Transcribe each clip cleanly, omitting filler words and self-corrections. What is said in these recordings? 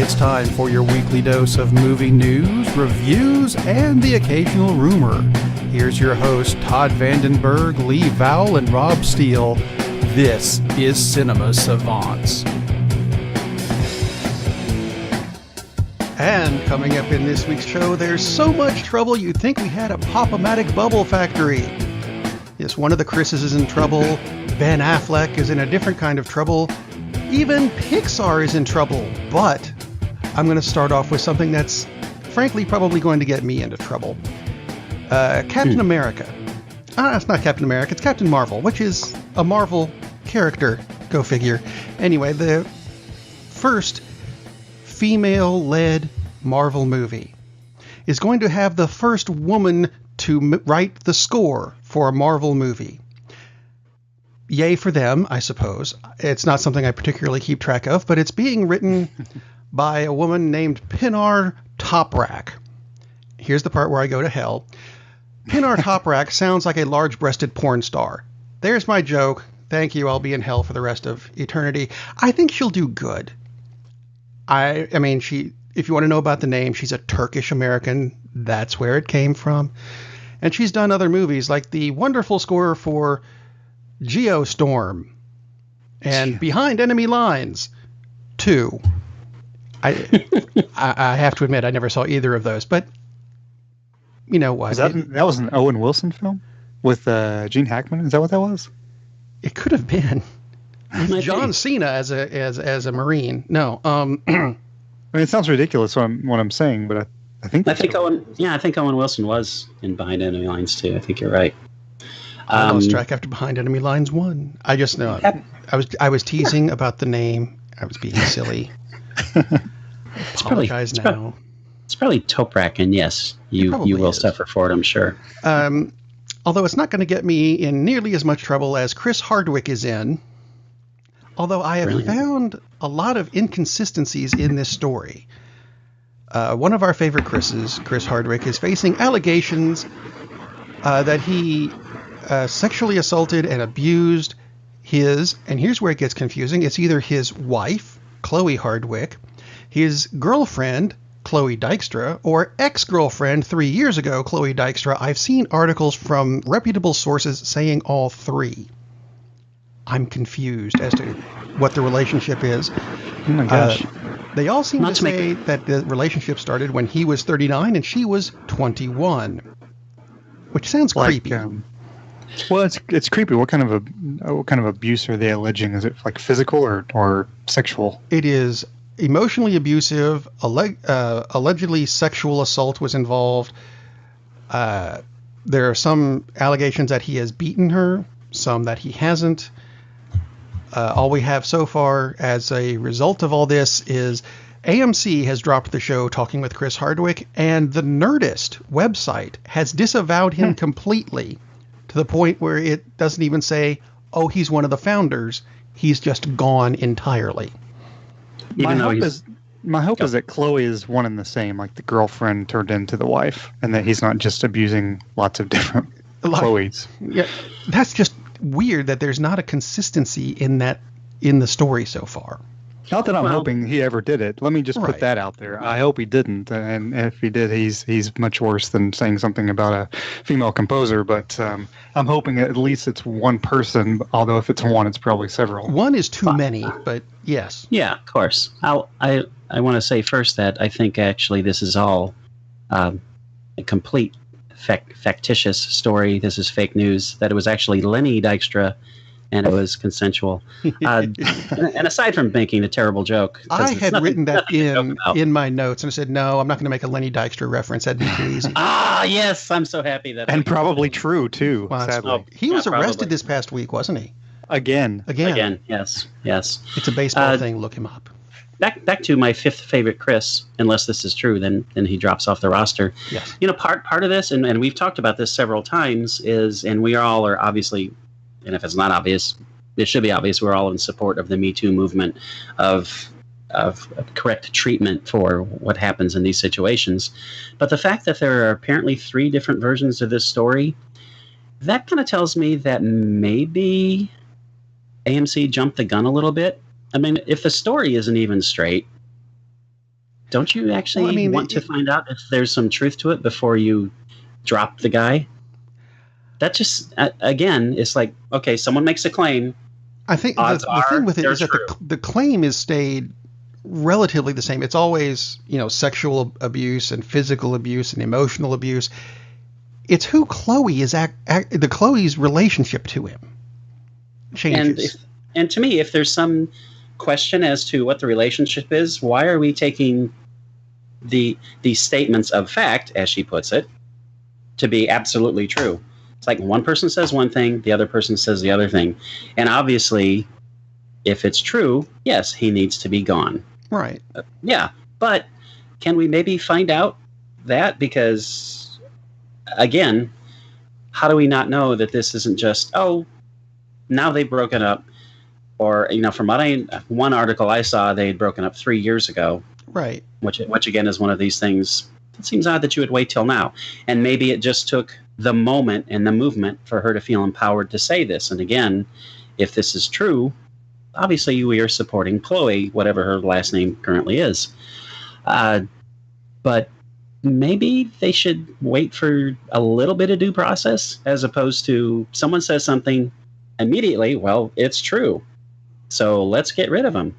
it's time for your weekly dose of movie news, reviews, and the occasional rumor. Here's your host, Todd Vandenberg, Lee Vowell, and Rob Steele. This is Cinema Savants. And coming up in this week's show, there's so much trouble you'd think we had a pop-o-matic bubble factory. Yes, one of the Chris's is in trouble. Ben Affleck is in a different kind of trouble. Even Pixar is in trouble. But I'm going to start off with something that's, frankly, probably going to get me into trouble. Captain America. It's not Captain America, it's Captain Marvel, which is a Marvel character. Go figure. Anyway, the first female-led Marvel movie is going to have the first woman to write the score for a Marvel movie. Yay for them, I suppose. It's not something I particularly keep track of, but it's being written by a woman named Pinar Toprak. Here's the part where I go to hell. Pinar Toprak sounds like a large-breasted porn star. There's my joke. Thank you. I'll be in hell for the rest of eternity. I think she'll do good. I mean, if you want to know about the name, she's a Turkish American. That's where it came from. And she's done other movies like the wonderful score for Geostorm and Behind Enemy Lines 2. I have to admit, I never saw either of those, but you know what? That was an Owen Wilson film with Gene Hackman. Is that what that was? It could have been. John Cena as a Marine. No. I mean, it sounds ridiculous what I'm saying, but I think Owen Wilson was in Behind Enemy Lines too. I think you're right. I lost track after Behind Enemy Lines 1. I just know. I was teasing about the name. I was being silly. It's probably Toprak, and yes, you will suffer for it, I'm sure. Although it's not going to get me in nearly as much trouble as Chris Hardwick is in. Although I have found a lot of inconsistencies in this story. One of our favorite Chris's, Chris Hardwick, is facing allegations that he sexually assaulted and abused and here's where it gets confusing, it's either his wife, Chloe Hardwick, his girlfriend, Chloe Dykstra, or ex-girlfriend 3 years ago, Chloe Dykstra. I've seen articles from reputable sources saying all three. I'm confused as to what the relationship is. Oh my gosh. They all seem to say that the relationship started when he was 39 and she was 21, which sounds creepy. Well, it's creepy. What kind of abuse are they alleging? Is it like physical or sexual? It is emotionally abusive. Allegedly sexual assault was involved. There are some allegations that he has beaten her, some that he hasn't. All we have so far as a result of all this is AMC has dropped the show Talking with Chris Hardwick, and the Nerdist website has disavowed him completely, to the point where it doesn't even say, oh, he's one of the founders. He's just gone entirely. My hope is that Chloe is one and the same, like the girlfriend turned into the wife, and that he's not just abusing lots of different Chloes. Yeah, that's just weird that there's not a consistency in the story so far. Not that I'm hoping he ever did it. Let me just put that out there. I hope he didn't, and if he did, he's much worse than saying something about a female composer. But I'm hoping at least it's one person. Although if it's one, it's probably several. One is too many, but yes. Yeah, of course. I want to say first that I think actually this is all a complete factitious story. This is fake news. That it was actually Lenny Dykstra. And it was consensual. And aside from making a terrible joke, I had written that in my notes, and I said, no, I'm not going to make a Lenny Dykstra reference. That'd be too easy. Yes, I'm so happy that. And probably true too. Well, sadly, he was arrested this past week, wasn't he? Again. Yes. It's a baseball thing. Look him up. Back to my fifth favorite Chris. Unless this is true, then he drops off the roster. Yes. You know, part of this, and we've talked about this several times, and we all are obviously. And if it's not obvious, it should be obvious. We're all in support of the Me Too movement of correct treatment for what happens in these situations. But the fact that there are apparently 3 different versions of this story, that kind of tells me that maybe AMC jumped the gun a little bit. I mean, if the story isn't even straight, Don't you actually want to find out if there's some truth to it before you drop the guy? That just, again, it's like, okay, someone makes a claim. I think the thing with it is that the claim has stayed relatively the same. It's always, sexual abuse and physical abuse and emotional abuse. It's who Chloe is, Chloe's relationship to him changes. And to me, if there's some question as to what the relationship is, why are we taking the statements of fact, as she puts it, to be absolutely true? It's like one person says one thing, the other person says the other thing. And obviously, if it's true, yes, he needs to be gone. Right. Yeah. But can we maybe find out that? Because, again, how do we not know that this isn't just, now they've broken up? Or, from one article I saw, they had broken up 3 years ago. Right. Which again is one of these things. It seems odd that you would wait till now. And maybe it just took the moment and the movement for her to feel empowered to say this. And again, if this is true, obviously we are supporting Chloe, whatever her last name currently is. But maybe they should wait for a little bit of due process, as opposed to someone says something immediately, well, it's true, so let's get rid of him.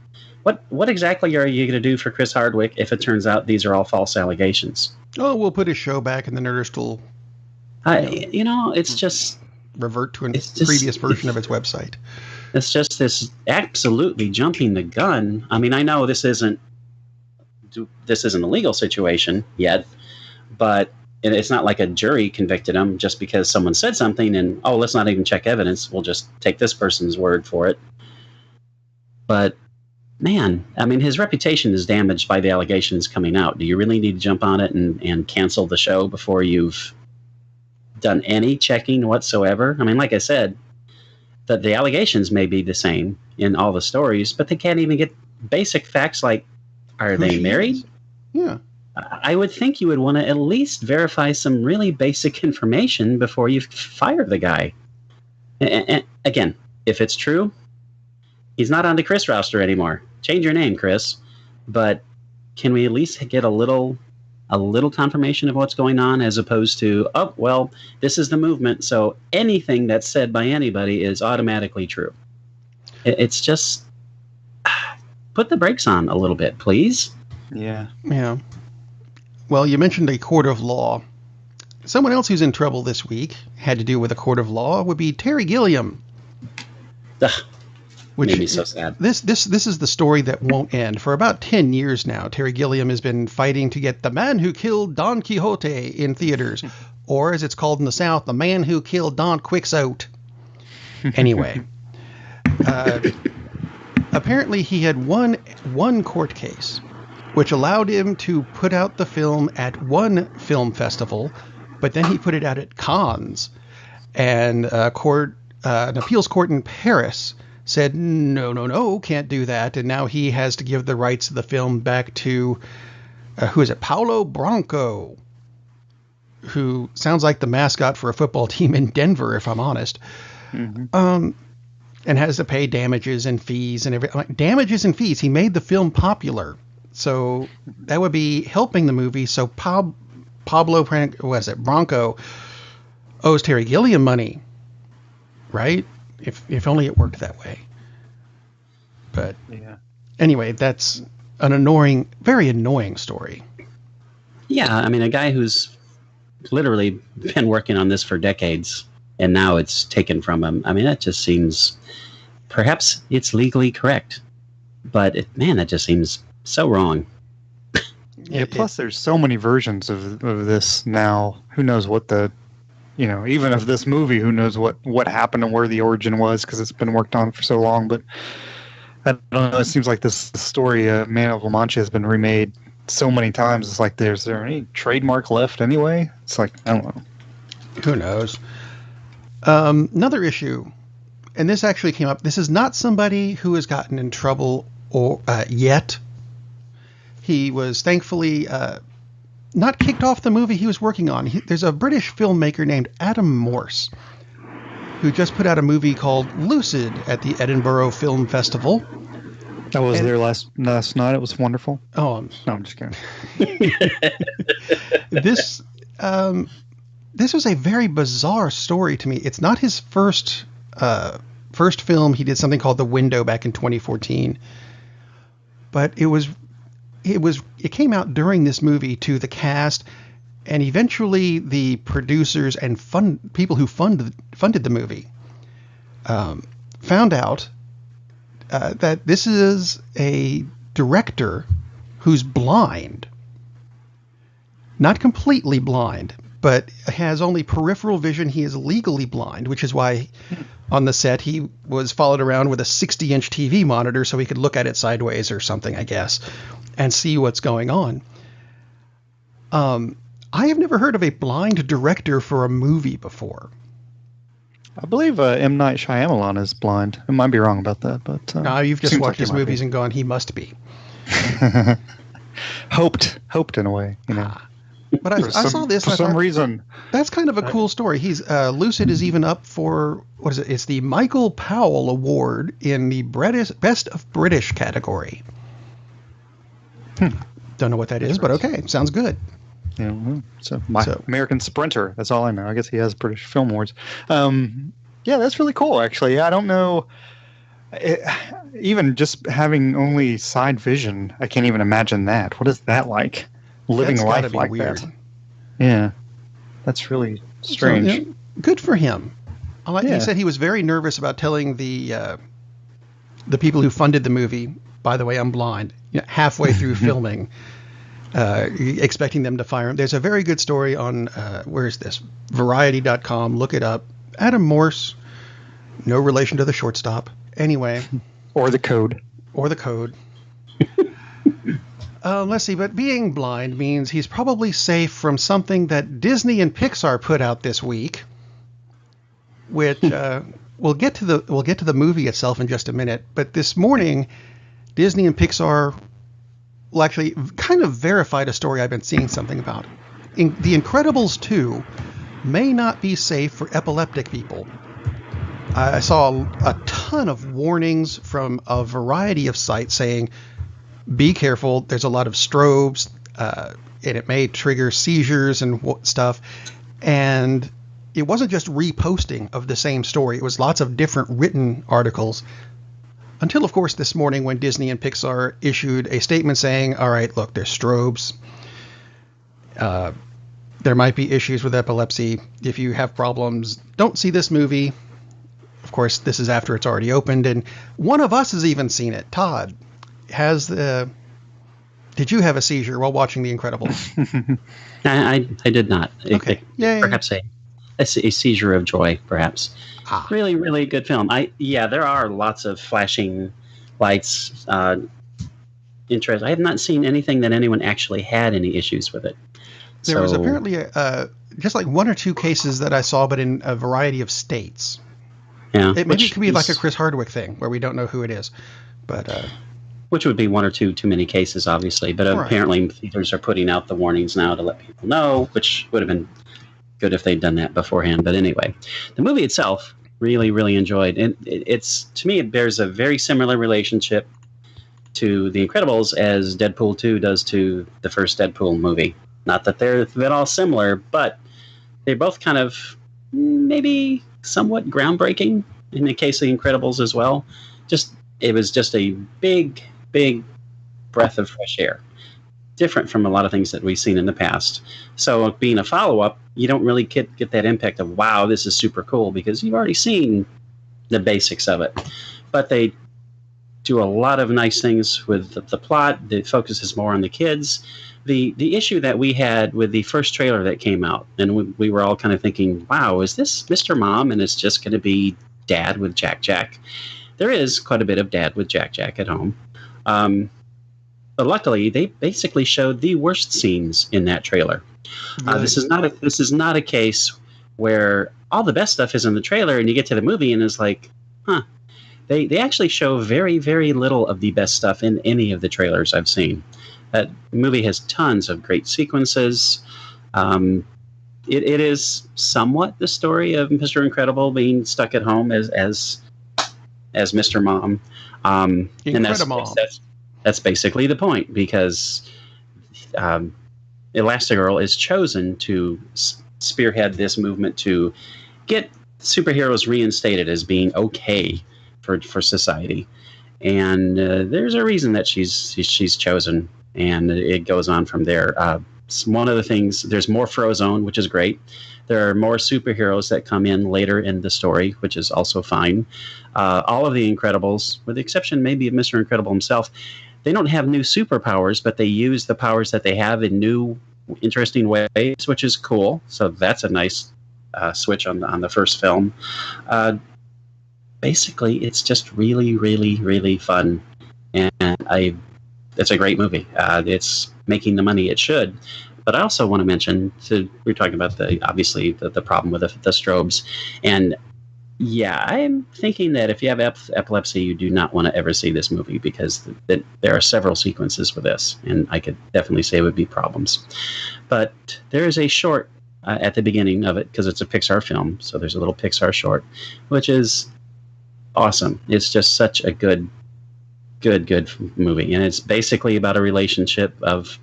What exactly are you going to do for Chris Hardwick if it turns out these are all false allegations? Oh, we'll put his show back and the Nerdist will it's just revert to a previous version of its website. It's just this absolutely jumping the gun. I mean, I know this isn't a legal situation yet, but it's not like a jury convicted him just because someone said something and, let's not even check evidence. We'll just take this person's word for it. But, man, I mean, his reputation is damaged by the allegations coming out. Do you really need to jump on it and cancel the show before you've done any checking whatsoever? I mean, like I said, that the allegations may be the same in all the stories, but they can't even get basic facts like, are they married? Yeah. I would think you would want to at least verify some really basic information before you fire the guy. And again, if it's true, he's not on the Chris roster anymore. Change your name, Chris. But can we at least get a little confirmation of what's going on, as opposed to, this is the movement, so anything that's said by anybody is automatically true. It's just, put the brakes on a little bit, please. Yeah. Yeah. Well, you mentioned a court of law. Someone else who's in trouble this week, had to do with a court of law, would be Terry Gilliam. Which made me so sad. This is the story that won't end. For about 10 years now, Terry Gilliam has been fighting to get The Man Who Killed Don Quixote in theaters. Or, as it's called in the South, The Man Who Killed Don Quixote. Anyway. Apparently he had won one court case, which allowed him to put out the film at one film festival, but then he put it out at Cannes. And an appeals court in Paris said, no, can't do that. And now he has to give the rights of the film back to, Paulo Branco, who sounds like the mascot for a football team in Denver, if I'm honest. Mm-hmm. And has to pay damages and fees and everything. Damages and fees. He made the film popular. So that would be helping the movie. So Pablo Branco owes Terry Gilliam money, right? If only it worked that way. But anyway, that's an very annoying story. Yeah, I mean, a guy who's literally been working on this for decades, and now it's taken from him. I mean, that just seems, perhaps it's legally correct, but that just seems so wrong. Yeah, plus there's so many versions of this now. Who knows what even of this movie, who knows what happened and where the origin was, because it's been worked on for so long. But I don't know, it seems like this story, Man of La Mancha, has been remade so many times. It's like, is there any trademark left anyway? It's like, I don't know. Who knows? Another issue, and this actually came up. This is not somebody who has gotten in trouble yet. He was thankfully not kicked off the movie he was working on. There's a British filmmaker named Adam Morse who just put out a movie called Lucid at the Edinburgh Film Festival. I was there last night. It was wonderful. Oh, no, I'm just kidding. This was a very bizarre story to me. It's not his first film. He did something called The Window back in 2014, but it came out during this movie to the cast, and eventually the producers and people who funded the movie found out that this is a director who's blind. Not completely blind, but has only peripheral vision. He is legally blind, which is why on the set he was followed around with a 60-inch TV monitor so he could look at it sideways or something, I guess, and see what's going on. I have never heard of a blind director for a movie before. I believe M. Night Shyamalan is blind. I might be wrong about that, but no, you've just watched his movies and gone, he must be. Hoped in a way, you know. But I saw this for some reason. That's kind of a cool story. He's Lucid is even up for what is it? It's the Michael Powell Award in the Best of British category. Don't know what that is, but okay, sounds good. Yeah, so American Sprinter. That's all I know. I guess he has British Film Awards. Yeah, that's really cool. Actually, I don't know. Even just having only side vision, I can't even imagine that. What is that like? Living life like weird. That. Yeah, that's really strange. So, good for him. He said he was very nervous about telling the people who funded the movie, by the way, I'm blind, halfway through filming, expecting them to fire him. There's a very good story on, where is this? Variety.com. Look it up. Adam Morse, no relation to the shortstop. Anyway. Or the Code. Let's see, but being blind means he's probably safe from something that Disney and Pixar put out this week, which we'll get to the movie itself in just a minute. But this morning, Disney and Pixar actually kind of verified a story I've been seeing something about. The Incredibles 2 may not be safe for epileptic people. I saw a ton of warnings from a variety of sites saying, be careful, there's a lot of strobes, and it may trigger seizures and stuff. And it wasn't just reposting of the same story. It was lots of different written articles. Until, of course, this morning when Disney and Pixar issued a statement saying, all right, look, there's strobes. There might be issues with epilepsy. If you have problems, don't see this movie. Of course, this is after it's already opened. And one of us has even seen it. Todd. Did you have a seizure while watching The Incredibles? I did not. Okay. Yay. Perhaps a seizure of joy, perhaps. Really, really good film. There are lots of flashing lights. Interest. I have not seen anything that anyone actually had any issues with it. There was apparently just like one or two cases that I saw, but in a variety of states. Yeah, it could be like a Chris Hardwick thing where we don't know who it is, but. Which would be one or two too many cases, obviously. But apparently theaters are putting out the warnings now to let people know, which would have been good if they'd done that beforehand. But anyway, the movie itself, really, really enjoyed. And it's, to me, it bears a very similar relationship to The Incredibles as Deadpool 2 does to the first Deadpool movie. Not that they're at all similar, but they're both kind of maybe somewhat groundbreaking in the case of The Incredibles as well. It was just a big breath of fresh air, different from a lot of things that we've seen in the past. So being a follow-up, you don't really get that impact of, wow, this is super cool, because you've already seen the basics of it. But they do a lot of nice things with the plot. The focus is more on the kids. The issue that we had with the first trailer that came out, and we were all kind of thinking, wow, is this Mr. Mom and it's just going to be Dad with Jack? There is quite a bit of Dad with Jack at home. But luckily, they basically showed the worst scenes in that trailer. Really? This is not a case where all the best stuff is in the trailer and you get to the movie and it's like, They actually show very, very little of the best stuff in any of the trailers I've seen. That movie has tons of great sequences. It is somewhat the story of Mr. Incredible being stuck at home as as Mr. Mom. And that's basically the point, because Elastigirl is chosen to spearhead this movement to get superheroes reinstated as being okay for society. And there's a reason that she's chosen, and it goes on from there. One of the things, there's more Frozone, which is great. There are more superheroes that come in later in the story, which is also fine. All of the Incredibles, with the exception maybe of Mr. Incredible himself, they don't have new superpowers, but they use the powers that they have in new, interesting ways, which is cool. So that's a nice switch on the first film. Basically, it's just really, really, really fun, and it's a great movie. It's making the money it should. But I also want to mention, we're talking about the problem with the strobes, and yeah, I'm thinking that if you have epilepsy, you do not want to ever see this movie, because there are several sequences with this, and I could definitely say it would be problems. But there is a short at the beginning of it, because it's a Pixar film, so there's a little Pixar short, which is awesome. It's just such a good movie, and it's basically about a relationship of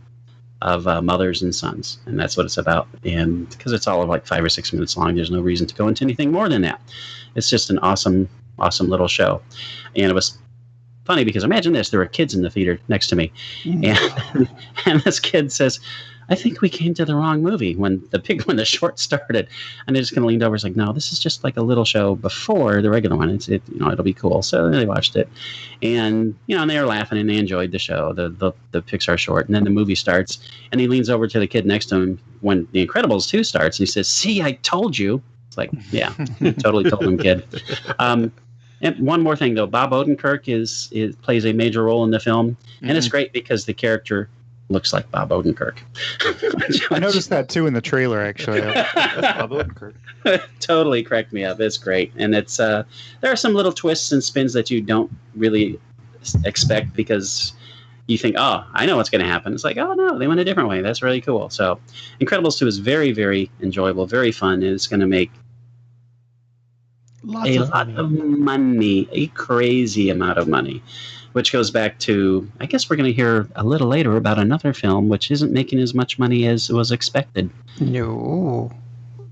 mothers and sons, and that's what it's about. And because it's all of like 5 or 6 minutes long, there's no reason to go into anything more than that. It's just an awesome little show. And it was funny because imagine this: there were kids in the theater next to me, and this kid says, "I think we came to the wrong movie when the short started." And they just kind of leaned over, and was like, "No, this is just like a little show before the regular one. It'll be cool." So they watched it, and and they were laughing and they enjoyed the show, the Pixar short. And then the movie starts, and he leans over to the kid next to him when The Incredibles 2 starts, and he says, "See, I told you." It's like, yeah, totally told him, kid. And one more thing though, Bob Odenkirk plays a major role in the film, and it's great because the character looks like Bob Odenkirk. I noticed that too in the trailer, actually. That's Bob Odenkirk. Totally cracked me up. It's great, and it's there are some little twists and spins that you don't really expect, because you think, oh, I know what's going to happen. It's like, oh no, they went a different way. That's really cool. So Incredibles 2 is very, very enjoyable, very fun, and it's going to make a lot of money, a crazy amount of money. Which goes back to, I guess we're going to hear a little later about another film which isn't making as much money as was expected. No,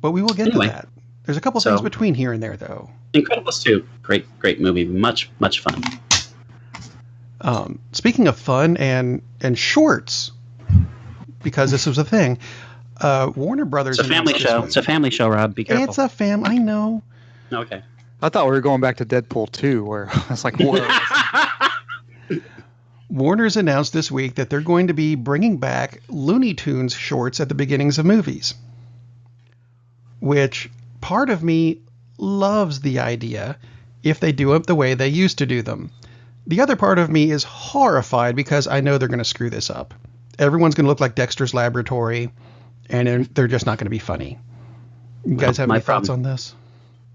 but we will get to that. There's a couple things between here and there, though. Incredibles 2, great movie, much fun. Speaking of fun and shorts, because this was a thing, Warner Brothers. It's a family show. It's a family show, Rob. Be careful. It's a I know. Okay. I thought we were going back to Deadpool 2, where it's like, whoa. Warner's announced this week that they're going to be bringing back Looney Tunes shorts at the beginnings of movies, which part of me loves the idea if they do it the way they used to do them. The other part of me is horrified because I know they're going to screw this up. Everyone's going to look like Dexter's Laboratory, and they're just not going to be funny. You guys have any thoughts on this?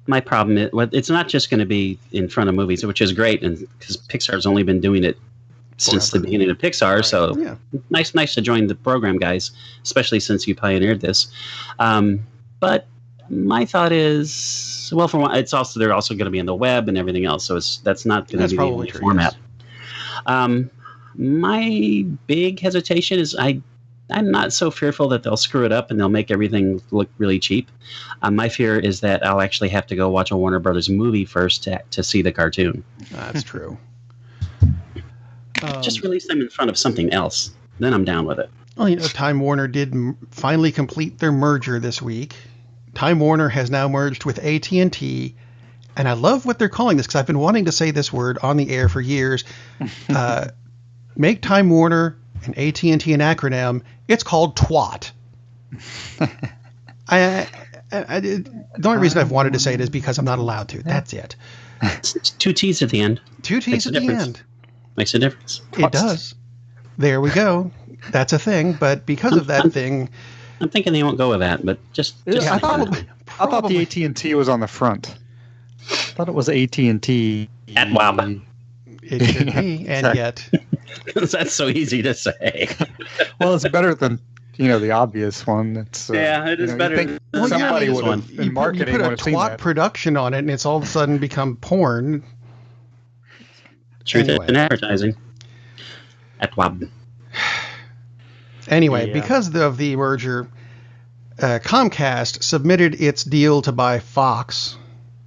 My problem is, it's not just going to be in front of movies, which is great, and because Pixar's only been doing it since the beginning of Pixar, so yeah. Nice to join the program, guys, especially since you pioneered this. But my thought is, well, for one, they're also going to be on the web and everything else, so that's not going to be the only format. Yes. My big hesitation is I'm not so fearful that they'll screw it up and they'll make everything look really cheap. My fear is that I'll actually have to go watch a Warner Brothers movie first to see the cartoon. That's true. Just release them in front of something else. Then I'm down with it. Well, Time Warner did finally complete their merger this week. Time Warner has now merged with AT&T, and I love what they're calling this because I've been wanting to say this word on the air for years. Make Time Warner and AT&T an acronym. It's called TWAT. The only reason I've wanted to say it is because I'm not allowed to. That's it. It's 2 T's at the end. 2 T's at the end. Makes a difference. It does. There we go. That's a thing, but because of that thing... I'm thinking they won't go with that, but just I thought the AT&T was on the front. I thought it was AT&T. At WAB. It should be, and yet... That's so easy to say. Well, it's better than the obvious one. It's it is better. Somebody would have in marketing you put a would have seen twat that. production on it, and it's all of a sudden become porn. Truth in advertising. Anyway, because of the merger, Comcast submitted its deal to buy Fox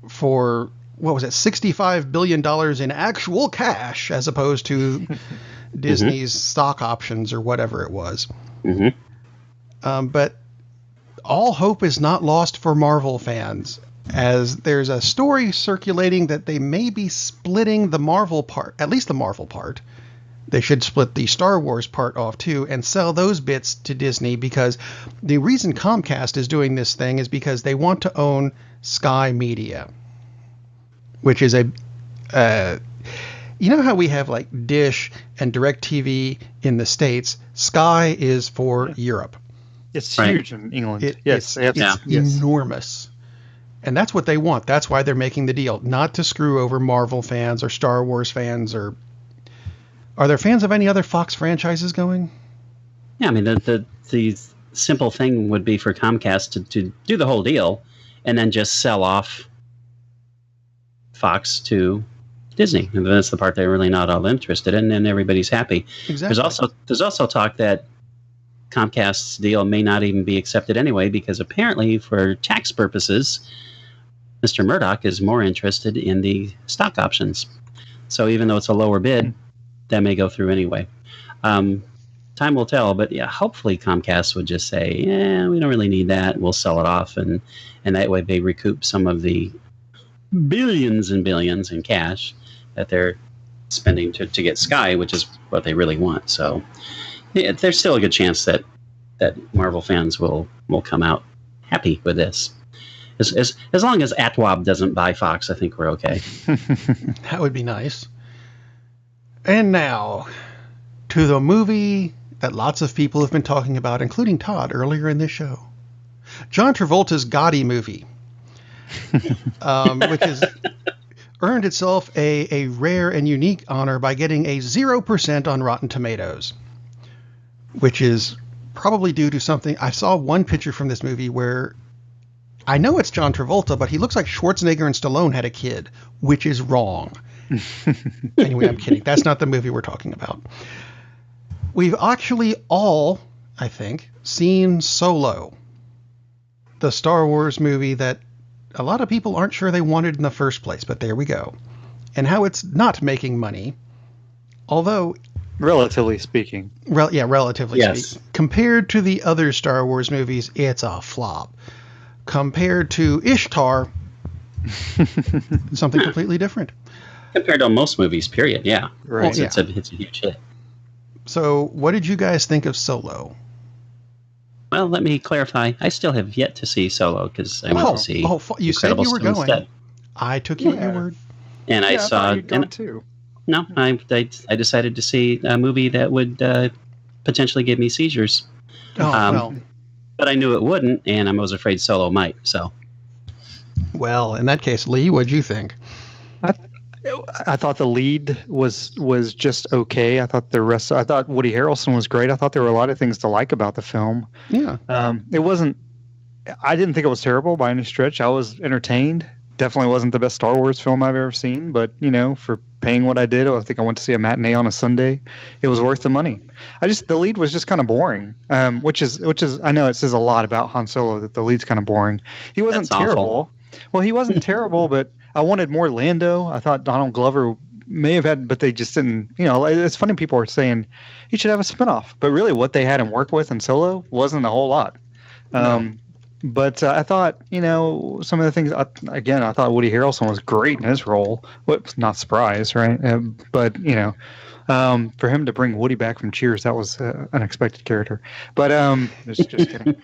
for, what was it, $65 billion in actual cash, as opposed to Disney's stock options or whatever it was. But all hope is not lost for Marvel fans, as there's a story circulating that they may be splitting the Marvel part, at least the Marvel part. They should split the Star Wars part off too and sell those bits to Disney, because the reason Comcast is doing this thing is because they want to own Sky Media, which is you know how we have like Dish and DirecTV in the States? Sky is for Europe. It's huge in England. It's enormous. And that's what they want. That's why they're making the deal. Not to screw over Marvel fans or Star Wars fans. Or are there fans of any other Fox franchises going? Yeah, I mean, the simple thing would be for Comcast to do the whole deal and then just sell off Fox to Disney. And that's the part they're really not all interested in, and everybody's happy. Exactly. There's also talk that Comcast's deal may not even be accepted anyway, because apparently for tax purposes, Mr. Murdoch is more interested in the stock options. So even though it's a lower bid, that may go through anyway. Time will tell, but yeah, hopefully Comcast would just say, yeah, we don't really need that. We'll sell it off, and that way they recoup some of the billions and billions in cash that they're spending to get Sky, which is what they really want. So yeah, there's still a good chance that Marvel fans will come out happy with this. As long as Atwab doesn't buy Fox, I think we're okay. That would be nice. And now, to the movie that lots of people have been talking about, including Todd earlier in this show. John Travolta's Gotti movie, which has earned itself a rare and unique honor by getting a 0% on Rotten Tomatoes, which is probably due to something. I saw one picture from this movie where I know it's John Travolta, but he looks like Schwarzenegger and Stallone had a kid, which is wrong. Anyway, I'm kidding. That's not the movie we're talking about. We've actually all, I think, seen Solo, the Star Wars movie that a lot of people aren't sure they wanted in the first place, but there we go. And how it's not making money, although... Relatively speaking. Relatively speaking. Compared to the other Star Wars movies, it's a flop. Compared to Ishtar, something completely different. Compared to most movies, period, yeah. Right. It's a huge hit. So, what did you guys think of Solo? Well, let me clarify. I still have yet to see Solo, because I went to see you said you were going. Instead. I took you at your word. And I saw... too. No, I decided to see a movie that would potentially give me seizures. Well. But I knew it wouldn't, and I was afraid Solo might, so... Well, in that case, Lee, what'd you think? I thought the lead was just okay. I thought Woody Harrelson was great. I thought there were a lot of things to like about the film. Yeah. It wasn't. I didn't think it was terrible by any stretch. I was entertained. Definitely wasn't the best Star Wars film I've ever seen, but for paying what I did, I think I went to see a matinee on a Sunday. It was worth the money. The lead was just kind of boring, which is I know it says a lot about Han Solo that the lead's kind of boring. He wasn't terrible. Awful. Well, he wasn't terrible, but I wanted more Lando. I thought Donald Glover may have had, but they just didn't. It's funny people are saying he should have a spinoff, but really what they had him work with in Solo wasn't a whole lot. No. But I thought, some of the things, I thought Woody Harrelson was great in his role. Not surprised, right? But, for him to bring Woody back from Cheers, that was an unexpected character. But just kidding.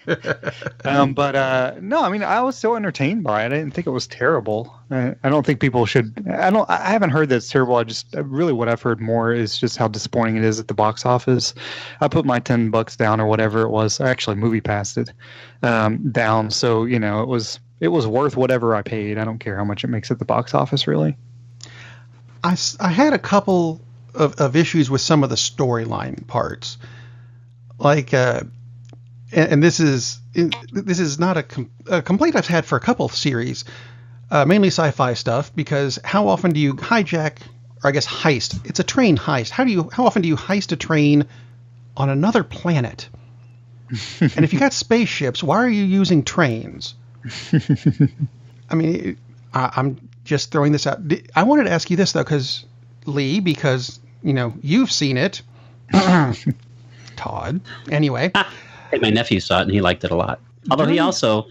No, I was so entertained by it. I didn't think it was terrible. I don't think people should. I haven't heard that it's terrible. Really what I've heard more is just how disappointing it is at the box office. I put my $10 down or whatever it was. I actually movie passed it down. So it was worth whatever I paid. I don't care how much it makes at the box office, really. I had a couple of issues with some of the storyline parts, like and this is not a complaint I've had for a couple of series, mainly sci-fi stuff, because how often do you hijack or I guess heist. It's a train heist. How often do you heist a train on another planet? And if you got spaceships, why are you using trains? I mean, I'm just throwing this out. I wanted to ask you this though, because you've seen it. Todd. Anyway, hey, my nephew saw it and he liked it a lot. Although he also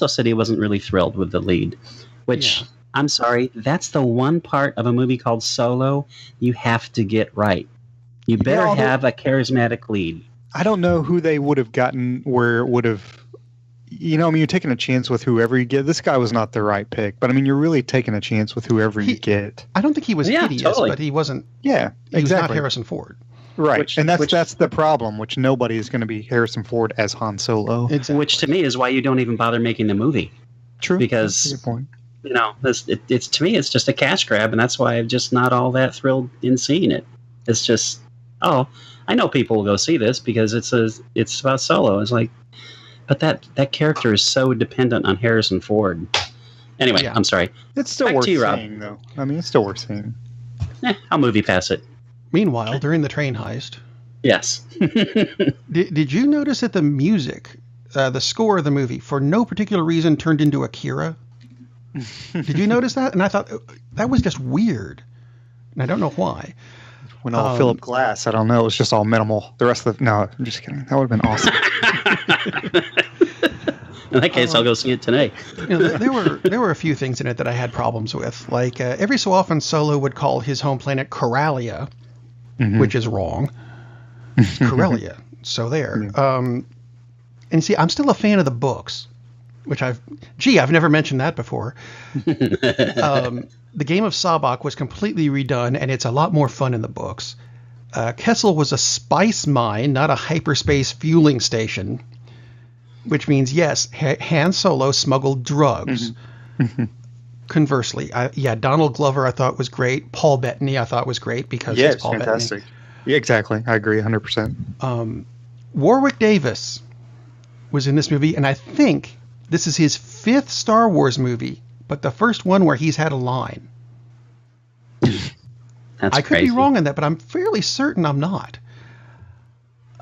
said he wasn't really thrilled with the lead, which I'm sorry, that's the one part of a movie called Solo you have to get right. You better have a charismatic lead. I don't know who they would have gotten where it would have. You're taking a chance with whoever you get. This guy was not the right pick, but I mean, you're really taking a chance with whoever you get. I don't think he was hideous, totally. But he wasn't. Yeah, he was not Harrison Ford. Right, and that's the problem, which nobody is going to be Harrison Ford as Han Solo. Exactly. Which to me is why you don't even bother making the movie. True, because that's a good point. It's to me, it's just a cash grab, and that's why I'm just not all that thrilled in seeing it. It's just, I know people will go see this because it's about Solo. It's like, but that character is so dependent on Harrison Ford. Anyway, I'm sorry. It's still worth seeing, though. I mean, it's still worth seeing. I'll movie pass it. Meanwhile, during the train heist. Yes. Did you notice that the music, the score of the movie, for no particular reason, turned into Akira? Did you notice that? And I thought that was just weird. And I don't know why. When all Philip Glass, I don't know, it was just all minimal. The rest of the... No, I'm just kidding. That would have been awesome. In that case, I'll go see it today. There were a few things in it that I had problems with. Like, every so often, Solo would call his home planet Coralia, which is wrong. It's Corellia. So there. And see, I'm still a fan of the books, which I've never mentioned that before. The game of Sabak was completely redone, and it's a lot more fun in the books. Kessel was a spice mine, not a hyperspace fueling station, which means, yes, Han Solo smuggled drugs. Conversely, Donald Glover I thought was great. Paul Bettany I thought was great because he's Paul fantastic. Bettany. Yeah, exactly. I agree 100%. Warwick Davis was in this movie, and I think this is his 5th Star Wars movie, but the first one where he's had a line. I could be wrong on that, but I'm fairly certain I'm not.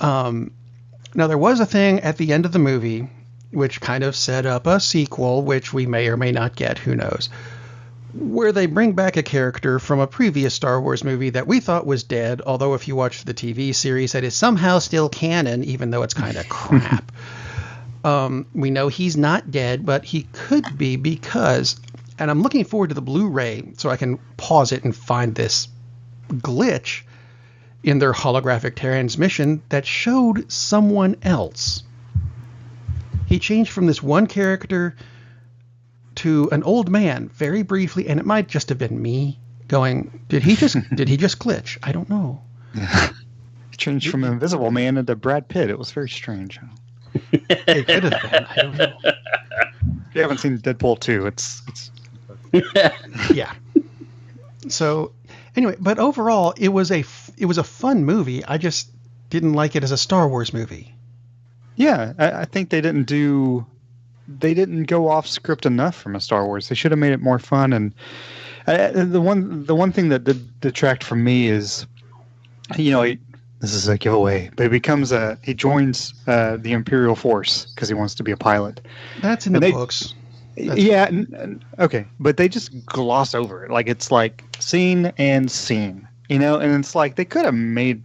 Now, there was a thing at the end of the movie which kind of set up a sequel, which we may or may not get, who knows, where they bring back a character from a previous Star Wars movie that we thought was dead, although if you watch the TV series, that is somehow still canon, even though it's kind of crap. We know he's not dead, but he could be because, and I'm looking forward to the Blu-ray so I can pause it and find this glitch in their holographic transmission that showed someone else. He changed from this one character to an old man very briefly, and it might just have been me going, did he just glitch? I don't know. He changed from Invisible Man into Brad Pitt. It was very strange. It could have been. I don't know. If you haven't seen Deadpool 2, it's yeah. So anyway, but overall, it was a fun movie. I just didn't like it as a Star Wars movie. Yeah, I think they didn't go off script enough from a Star Wars. They should have made it more fun. And the one thing that did detract from me is, this is a giveaway, but he joins the Imperial Force because he wants to be a pilot. That's in the books. Okay, but they just gloss over it. Like, it's like scene and scene. And it's like they could have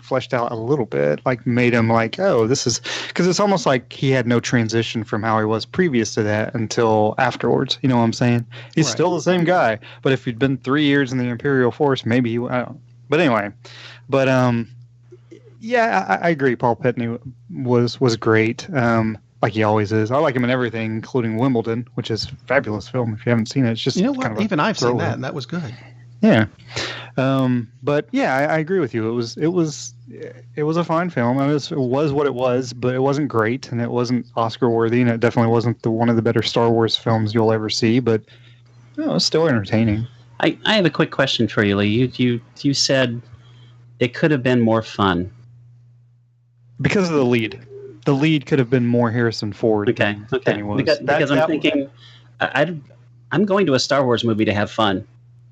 fleshed out a little bit, like made him like, oh, this is, because it's almost like he had no transition from how he was previous to that until afterwards. You know what I'm saying? He's still the same guy, but if he'd been 3 years in the Imperial Force, maybe I don't know. But anyway, yeah, I agree. Paul Bettany was great, like he always is. I like him in everything, including Wimbledon, which is a fabulous film. If you haven't seen it, it's just even I've seen that, and that was good. Yeah. But yeah, I agree with you. It was a fine film. It was what it was, but it wasn't great, and it wasn't Oscar worthy, and it definitely wasn't one of the better Star Wars films you'll ever see. But it was still entertaining. I have a quick question for you, Lee. You said it could have been more fun because of the lead. The lead could have been more Harrison Ford. Okay. Than he was. Because I'm thinking, I'm going to a Star Wars movie to have fun.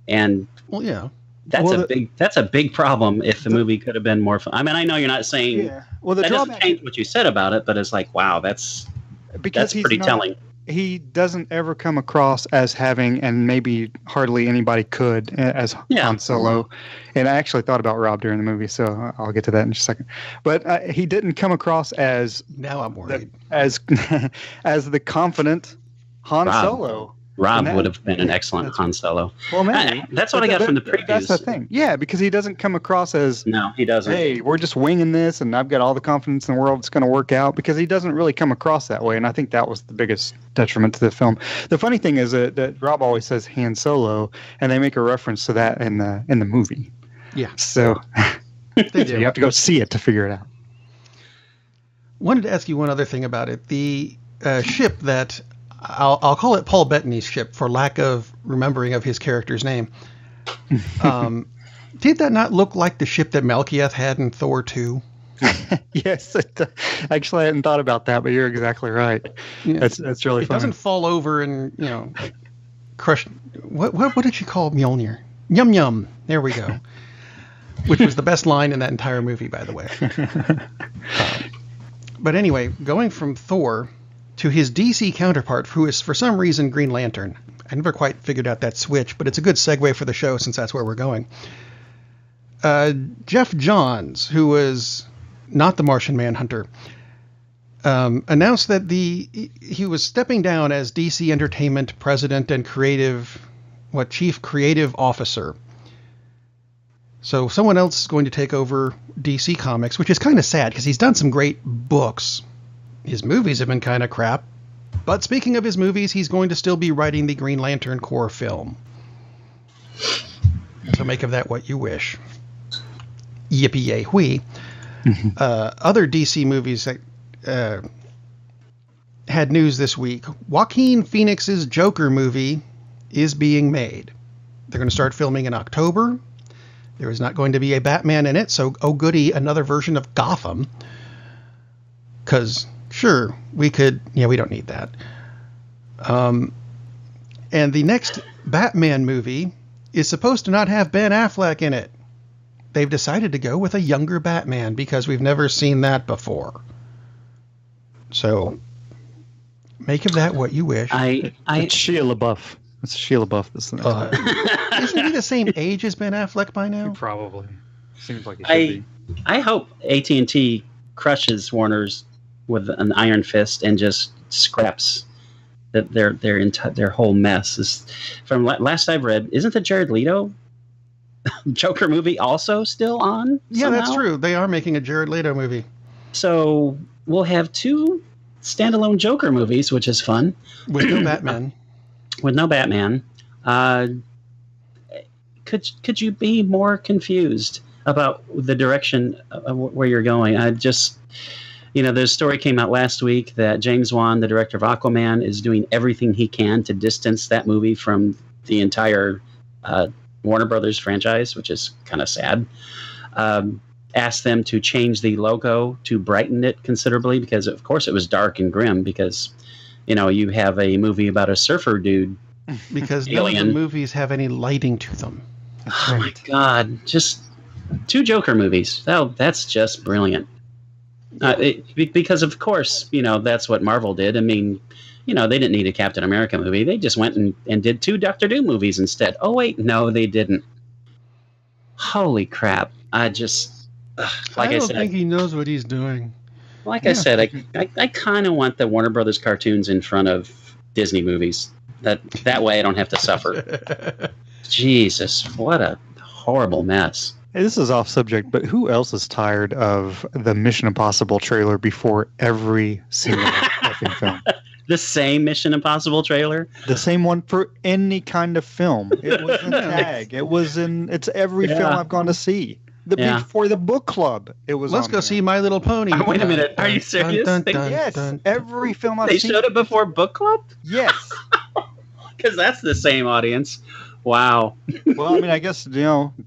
And well, yeah, That's a big problem. If the movie could have been more fun. I mean, I know you're not saying that doesn't change what you said about it, but it's like, wow, that's pretty telling. He doesn't ever come across as having, and maybe hardly anybody could, as Han Solo. And I actually thought about Rob during the movie, so I'll get to that in just a second. But he didn't come across as now I'm worried as the confident Han Solo. Rob would have been an excellent Han Solo. Well, maybe. That's what I got from the previews. That's the thing. Yeah, because he doesn't come across as... No, he doesn't. Hey, we're just winging this, and I've got all the confidence in the world it's going to work out, because he doesn't really come across that way, and I think that was the biggest detriment to the film. The funny thing is that Rob always says Han Solo, and they make a reference to that in the movie. Yeah. So you have to go see it to figure it out. Wanted to ask you one other thing about it. The ship that... I'll call it Paul Bettany's ship for lack of remembering of his character's name. Did that not look like the ship that Melchieth had in Thor 2? Yes. Actually, I hadn't thought about that, but you're exactly right. Yeah. That's really funny. It doesn't fall over and, crush. What did she call Mjolnir? Yum yum. There we go. Which was the best line in that entire movie, by the way. But anyway, going from Thor to his DC counterpart, who is for some reason Green Lantern. I never quite figured out that switch, but it's a good segue for the show since that's where we're going. Jeff Johns, who was not the Martian Manhunter, announced that he was stepping down as DC Entertainment president and chief creative officer. So someone else is going to take over DC Comics, which is kind of sad because he's done some great books. His movies have been kind of crap. But speaking of his movies, he's going to still be writing the Green Lantern Corps film. So make of that what you wish. Yippee-yay-whee. Other DC movies that had news this week. Joaquin Phoenix's Joker movie is being made. They're going to start filming in October. There is not going to be a Batman in it, so oh goody, another version of Gotham. Because... sure, we don't need that. And the next Batman movie is supposed to not have Ben Affleck in it. They've decided to go with a younger Batman because we've never seen that before. So, make of that what you wish. It's Shia LaBeouf. It's Shia LaBeouf. Isn't he the same age as Ben Affleck by now? Probably. Seems like it should be. I hope AT&T crushes Warner's with an iron fist and just scraps their whole mess. Is from last I've read, isn't the Jared Leto Joker movie also still on? Yeah, somehow? That's true. They are making a Jared Leto movie. So we'll have 2 standalone Joker movies, which is fun. With no Batman. With no Batman. Could you be more confused about the direction of where you're going? The story came out last week that James Wan, the director of Aquaman, is doing everything he can to distance that movie from the entire Warner Brothers franchise, which is kind of sad. Asked them to change the logo to brighten it considerably because, of course, it was dark and grim because, you have a movie about a surfer dude. Because none of the movies have any lighting to them. Oh, my God. Just 2 Joker movies. That's just brilliant. Because of course, that's what Marvel did. I mean, they didn't need a Captain America movie. They just went and did 2 Doctor Doom movies instead. Oh wait, no, they didn't. Holy crap! I don't think he knows what he's doing. Like I said, I kind of want the Warner Brothers cartoons in front of Disney movies. That way I don't have to suffer. Jesus, what a horrible mess. Hey, this is off subject, but who else is tired of the Mission Impossible trailer before every single fucking film? The same Mission Impossible trailer? The same one for any kind of film. It was in Tag. It's every film I've gone to see. Before the book club, it was. Let's go see My Little Pony. Wait a minute. Are you serious? Yes. Every film I've seen. They showed it before book club? Yes. Because that's the same audience. Wow. Well, I mean, I guess,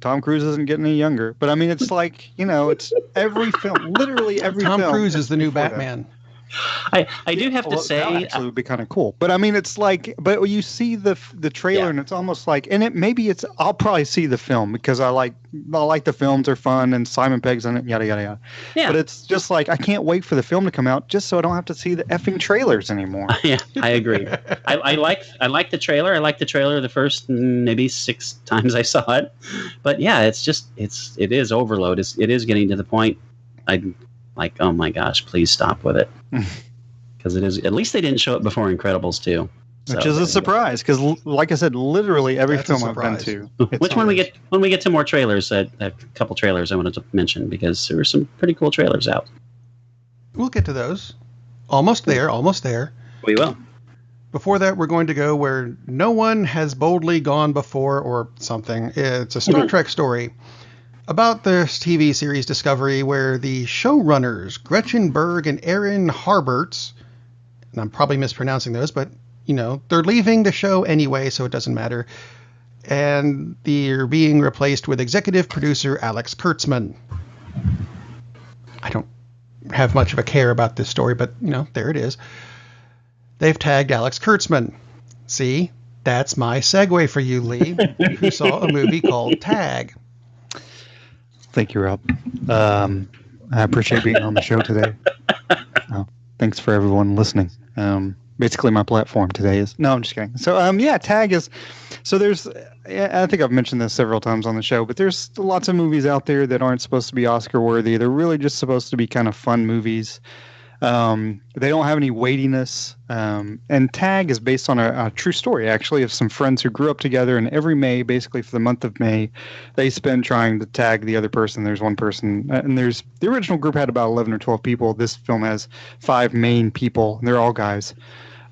Tom Cruise isn't getting any younger. But, I mean, it's like, it's every film. Literally every film. Tom Cruise is the new Batman. I do have to say that actually would be kind of cool. But I mean, it's like, but you see the trailer and it's almost like, and I'll probably see the film because I like the films are fun and Simon Pegg's in it, yada yada yada. Yeah. But it's just like I can't wait for the film to come out just so I don't have to see the effing trailers anymore. Yeah, I agree. I like the trailer. I like the trailer the first maybe 6 times I saw it. But yeah, it is overload. It is getting to the point I'm like, oh my gosh, please stop with it. Because it is, at least they didn't show it before Incredibles 2. So, which is a surprise because, like I said, literally every That's a film I've been surprise. to. Which when we get to more trailers, a couple trailers I wanted to mention because there were some pretty cool trailers out. We'll get to those. Almost there. We will. Before that, we're going to go where no one has boldly gone before or something. It's a Star Trek story about the TV series Discovery, where the showrunners, Gretchen Berg and Aaron Harberts, and I'm probably mispronouncing those, but, they're leaving the show anyway, so it doesn't matter. And they're being replaced with executive producer Alex Kurtzman. I don't have much of a care about this story, but, there it is. They've tagged Alex Kurtzman. See, that's my segue for you, Lee, who saw a movie called Tag. Thank you, Rob. I appreciate being on the show today. Thanks for everyone listening. Basically, my platform today is... No, I'm just kidding. So, Tag is... So there's... I think I've mentioned this several times on the show, but there's lots of movies out there that aren't supposed to be Oscar-worthy. They're really just supposed to be kind of fun movies. They don't have any weightiness. And Tag is based on a true story, actually, of some friends who grew up together. And every May, basically for the month of May, they spend trying to tag the other person. There's one person. And the original group had about 11 or 12 people. This film has 5 main people. And they're all guys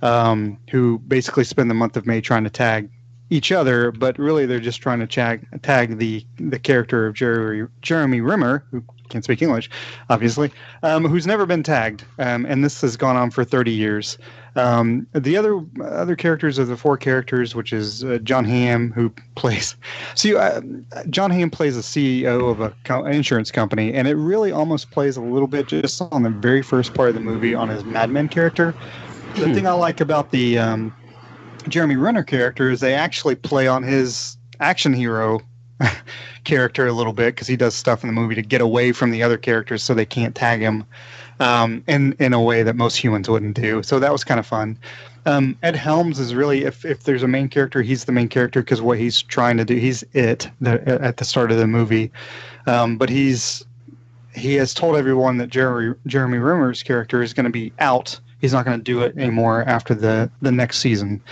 who basically spend the month of May trying to tag each other, but really they're just trying to tag the character of Jeremy Renner, who can't speak English, obviously, who's never been tagged, and this has gone on for 30 years. The other characters are the 4 characters, which is John Hamm, who plays... John Hamm plays the CEO of an insurance company, and it really almost plays a little bit just on the very first part of the movie on his Mad Men character. The thing I like about the Jeremy Renner character is they actually play on his action hero character a little bit because he does stuff in the movie to get away from the other characters so they can't tag him in a way that most humans wouldn't do. So that was kind of fun. Ed Helms is really, if there's a main character, he's the main character because what he's trying to do, he's at the start of the movie. But he has told everyone that Jeremy Renner's character is going to be out. He's not going to do it anymore after the next season.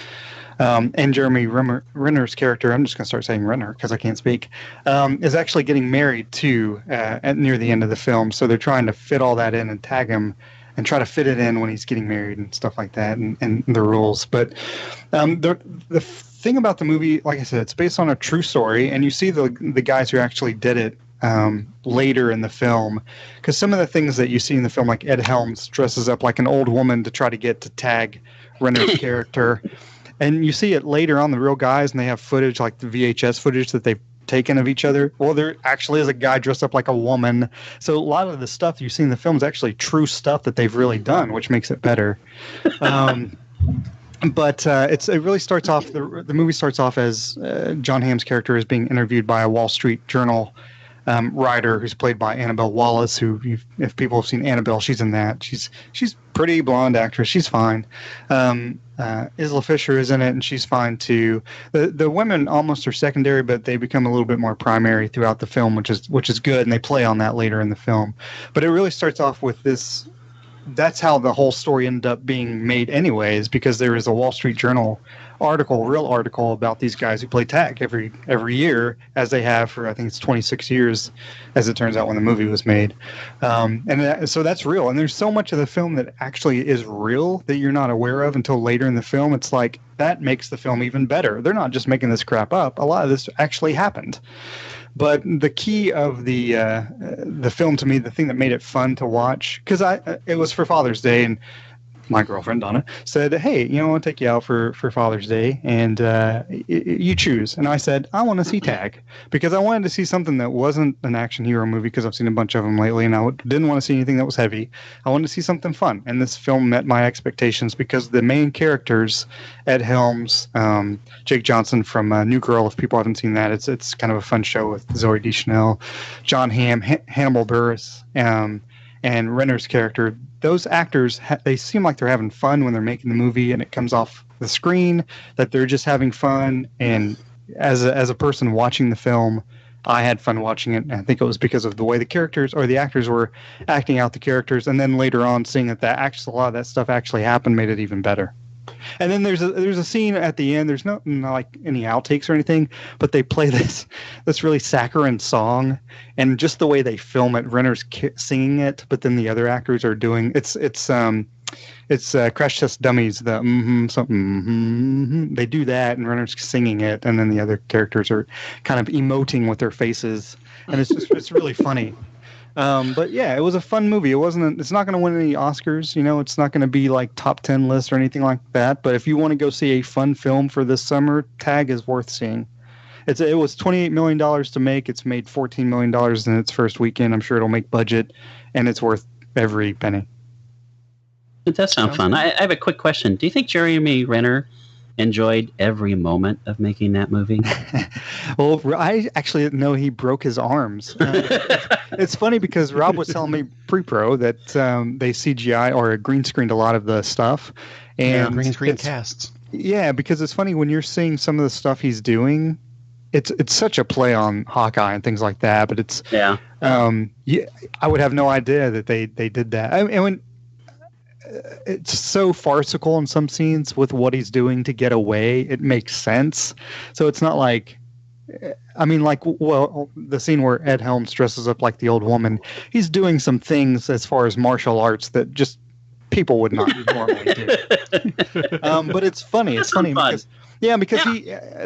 And Jeremy Renner's character, I'm just going to start saying Renner because I can't speak, is actually getting married too near the end of the film. So they're trying to fit all that in and tag him and try to fit it in when he's getting married and stuff like that and the rules. But the thing about the movie, like I said, it's based on a true story, and you see the guys who actually did it later in the film, because some of the things that you see in the film, like Ed Helms dresses up like an old woman to try to get to tag Renner's character, and you see it later on, the real guys, and they have footage like the VHS footage that they've taken of each other. Well, there actually is a guy dressed up like a woman, so a lot of the stuff you see in the film is actually true stuff that they've really done, which makes it better. But it really starts off, the movie starts off as John Hamm's character is being interviewed by a Wall Street Journal writer who's played by Annabelle Wallis, who, if people have seen Annabelle, she's in that. She's pretty blonde actress. She's fine. Isla Fisher is in it, and she's fine too. The women almost are secondary, but they become a little bit more primary throughout the film, which is good, and they play on that later in the film. But it really starts off with this. That's how the whole story ended up being made anyways, because there is a Wall Street Journal real article about these guys who play tag every year, as they have for, I think it's 26 years, as it turns out, when the movie was made. So that's real. And there's so much of the film that actually is real that you're not aware of until later in the film. It's like, that makes the film even better. They're not just making this crap up. A lot of this actually happened. But the key of the film to me, the thing that made it fun to watch, because it was for Father's Day, and my girlfriend Donna, said, "Hey, I want to take you out for Father's Day, and you choose." And I said, "I want to see Tag," because I wanted to see something that wasn't an action hero movie, because I've seen a bunch of them lately, and I didn't want to see anything that was heavy. I wanted to see something fun, and this film met my expectations because the main characters, Ed Helms, Jake Johnson from New Girl, if people haven't seen that, it's kind of a fun show with Zooey Deschanel, John Hamm, Hannibal Buress, and Renner's character. Those actors, they seem like they're having fun when they're making the movie, and it comes off the screen that they're just having fun. And as a person watching the film, I had fun watching it. And I think it was because of the way the characters or the actors were acting out the characters, and then later on seeing that a lot of that stuff actually happened made it even better. And then there's a scene at the end. There's not like any outtakes or anything, but they play this really saccharine song, and just the way they film it, Renner's singing it, but then the other actors are doing it's Crash Test Dummies. They do that, and Renner's singing it, and then the other characters are kind of emoting with their faces, and it's really funny. But yeah, it was a fun movie. It's not going to win any Oscars, it's not going to be like top 10 list or anything like that. But if you want to go see a fun film for this summer, Tag is worth seeing. It was $28 million to make. It's made $14 million in its first weekend. I'm sure it'll make budget, and it's worth every penny. It does sound fun. I have a quick question. Do you think Jeremy Renner enjoyed every moment of making that movie? Well, I actually didn't know he broke his arms. It's funny because Rob was telling me pre-pro that they CGI or green screened a lot of the stuff. And green screen casts. Yeah, because it's funny when you're seeing some of the stuff he's doing. It's such a play on Hawkeye and things like that. But it's I would have no idea that they did that. And when it's so farcical in some scenes with what he's doing to get away, it makes sense. So it's not like, the scene where Ed Helms dresses up like the old woman, he's doing some things as far as martial arts that just people would not normally do. But it's funny. It's funny because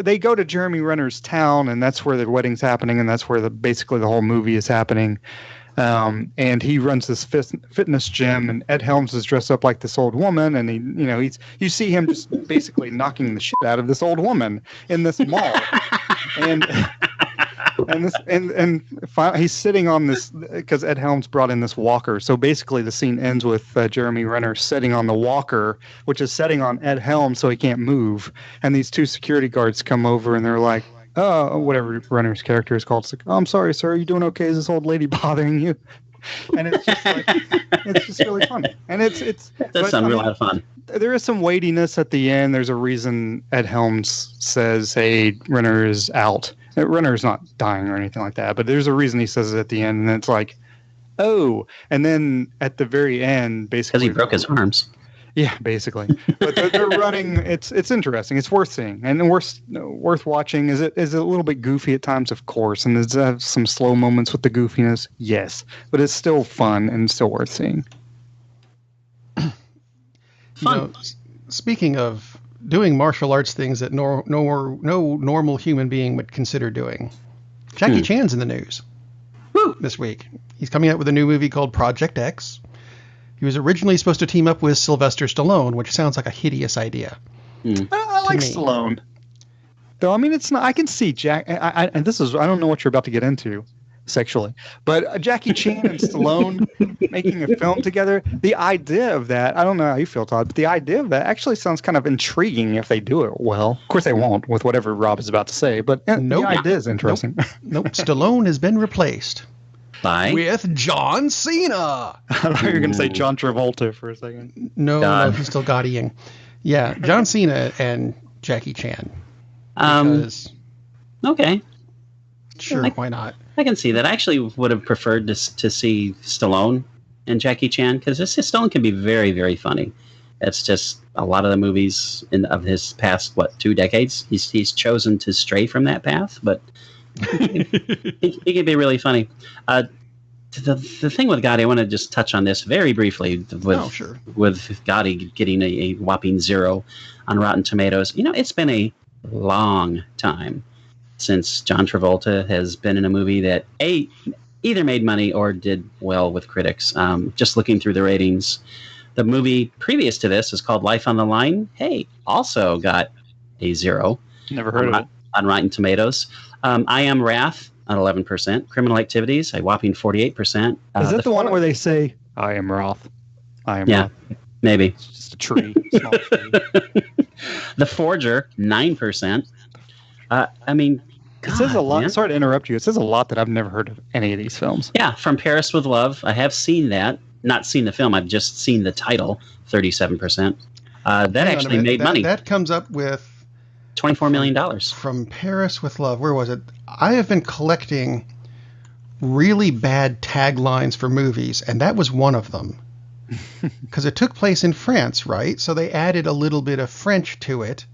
they go to Jeremy Renner's town, and that's where the wedding's happening, and that's where basically the whole movie is happening. And he runs this fitness gym, and Ed Helms is dressed up like this old woman, and you see him just basically knocking the shit out of this old woman in this mall, and he's sitting on this because Ed Helms brought in this walker. So basically, the scene ends with Jeremy Renner sitting on the walker, which is sitting on Ed Helms so he can't move, and these two security guards come over, and they're like, whatever Renner's character is called. It's like, "Oh, I'm sorry, sir. Are you doing okay? Is this old lady bothering you?" And it's just like, it's just really funny. And that sounds a lot of fun. There is some weightiness at the end. There's a reason Ed Helms says, "Hey, Renner is out." Renner is not dying or anything like that, but there's a reason he says it at the end, and it's like, oh. And then at the very end, basically, because he broke his arms. Yeah, basically. But they're running. It's interesting. It's worth seeing and worth watching. Is it a little bit goofy at times, of course, and does it have some slow moments with the goofiness? Yes, but it's still fun and still worth seeing. Fun. Speaking of doing martial arts things that no normal human being would consider doing, Jackie Chan's in the news this week. He's coming out with a new movie called Project X. He was originally supposed to team up with Sylvester Stallone, which sounds like a hideous idea. I like Stallone. Though, it's not. I can see Jack. I don't know what you're about to get into sexually, but Jackie Chan and Stallone making a film together. The idea of that, I don't know how you feel, Todd, but the idea of that actually sounds kind of intriguing if they do it well. Of course, they won't with whatever Rob is about to say, but the idea is interesting. Nope. Stallone has been replaced. With John Cena. I thought you were going to say John Travolta for a second. No, he's still Gottiing. Yeah, John Cena and Jackie Chan. Okay. Sure, why not? I can see that. I actually would have preferred to see Stallone and Jackie Chan, because Stallone can be very, very funny. It's just a lot of the movies of his past, 2 decades, he's chosen to stray from that path, but he can be really funny. The thing with Gotti, I want to just touch on this very briefly with Gotti getting a whopping 0 on Rotten Tomatoes. It's been a long time since John Travolta has been in a movie that either made money or did well with critics. Just looking through the ratings The movie previous to this is called Life on the Line. Hey, also got a 0. Never heard of it. On Rotten Tomatoes. I Am Wrath on 11%. Criminal Activities, a whopping 48%. Is that the one where they say, I am Wrath? I am Wrath. Maybe. It's just a tree. Small tree. The Forger, 9%. I mean, it says a lot. Man. Sorry to interrupt you. It says a lot that I've never heard of any of these films. Yeah, From Paris with Love. I have seen that. Not seen the film. I've just seen the title. 37%. That actually made money. That comes up with $24 million. From Paris with Love. Where was it? I have been collecting really bad taglines for movies, and that was one of them. Because it took place in France, right? So they added a little bit of French to it,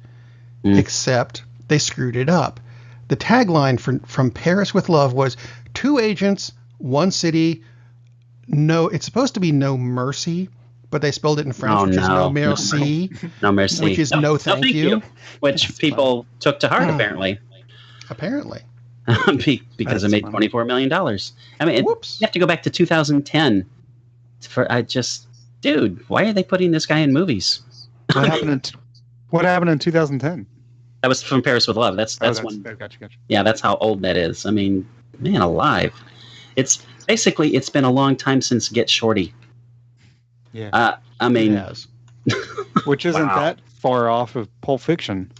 except they screwed it up. The tagline from Paris with Love was 2 agents, 1 city, it's supposed to be no mercy, but they spelled it in French, which is no merci. No merci. Which is no thank you. Which people took to heart, apparently. Apparently. Because it made $24 million. I mean, you have to go back to 2010. Dude, why are they putting this guy in movies? What happened in 2010? That was From Paris with Love. That's when. Gotcha. Yeah, that's how old that is. I mean, man alive. It's been a long time since Get Shorty. Yeah. I mean, which isn't that far off of Pulp Fiction.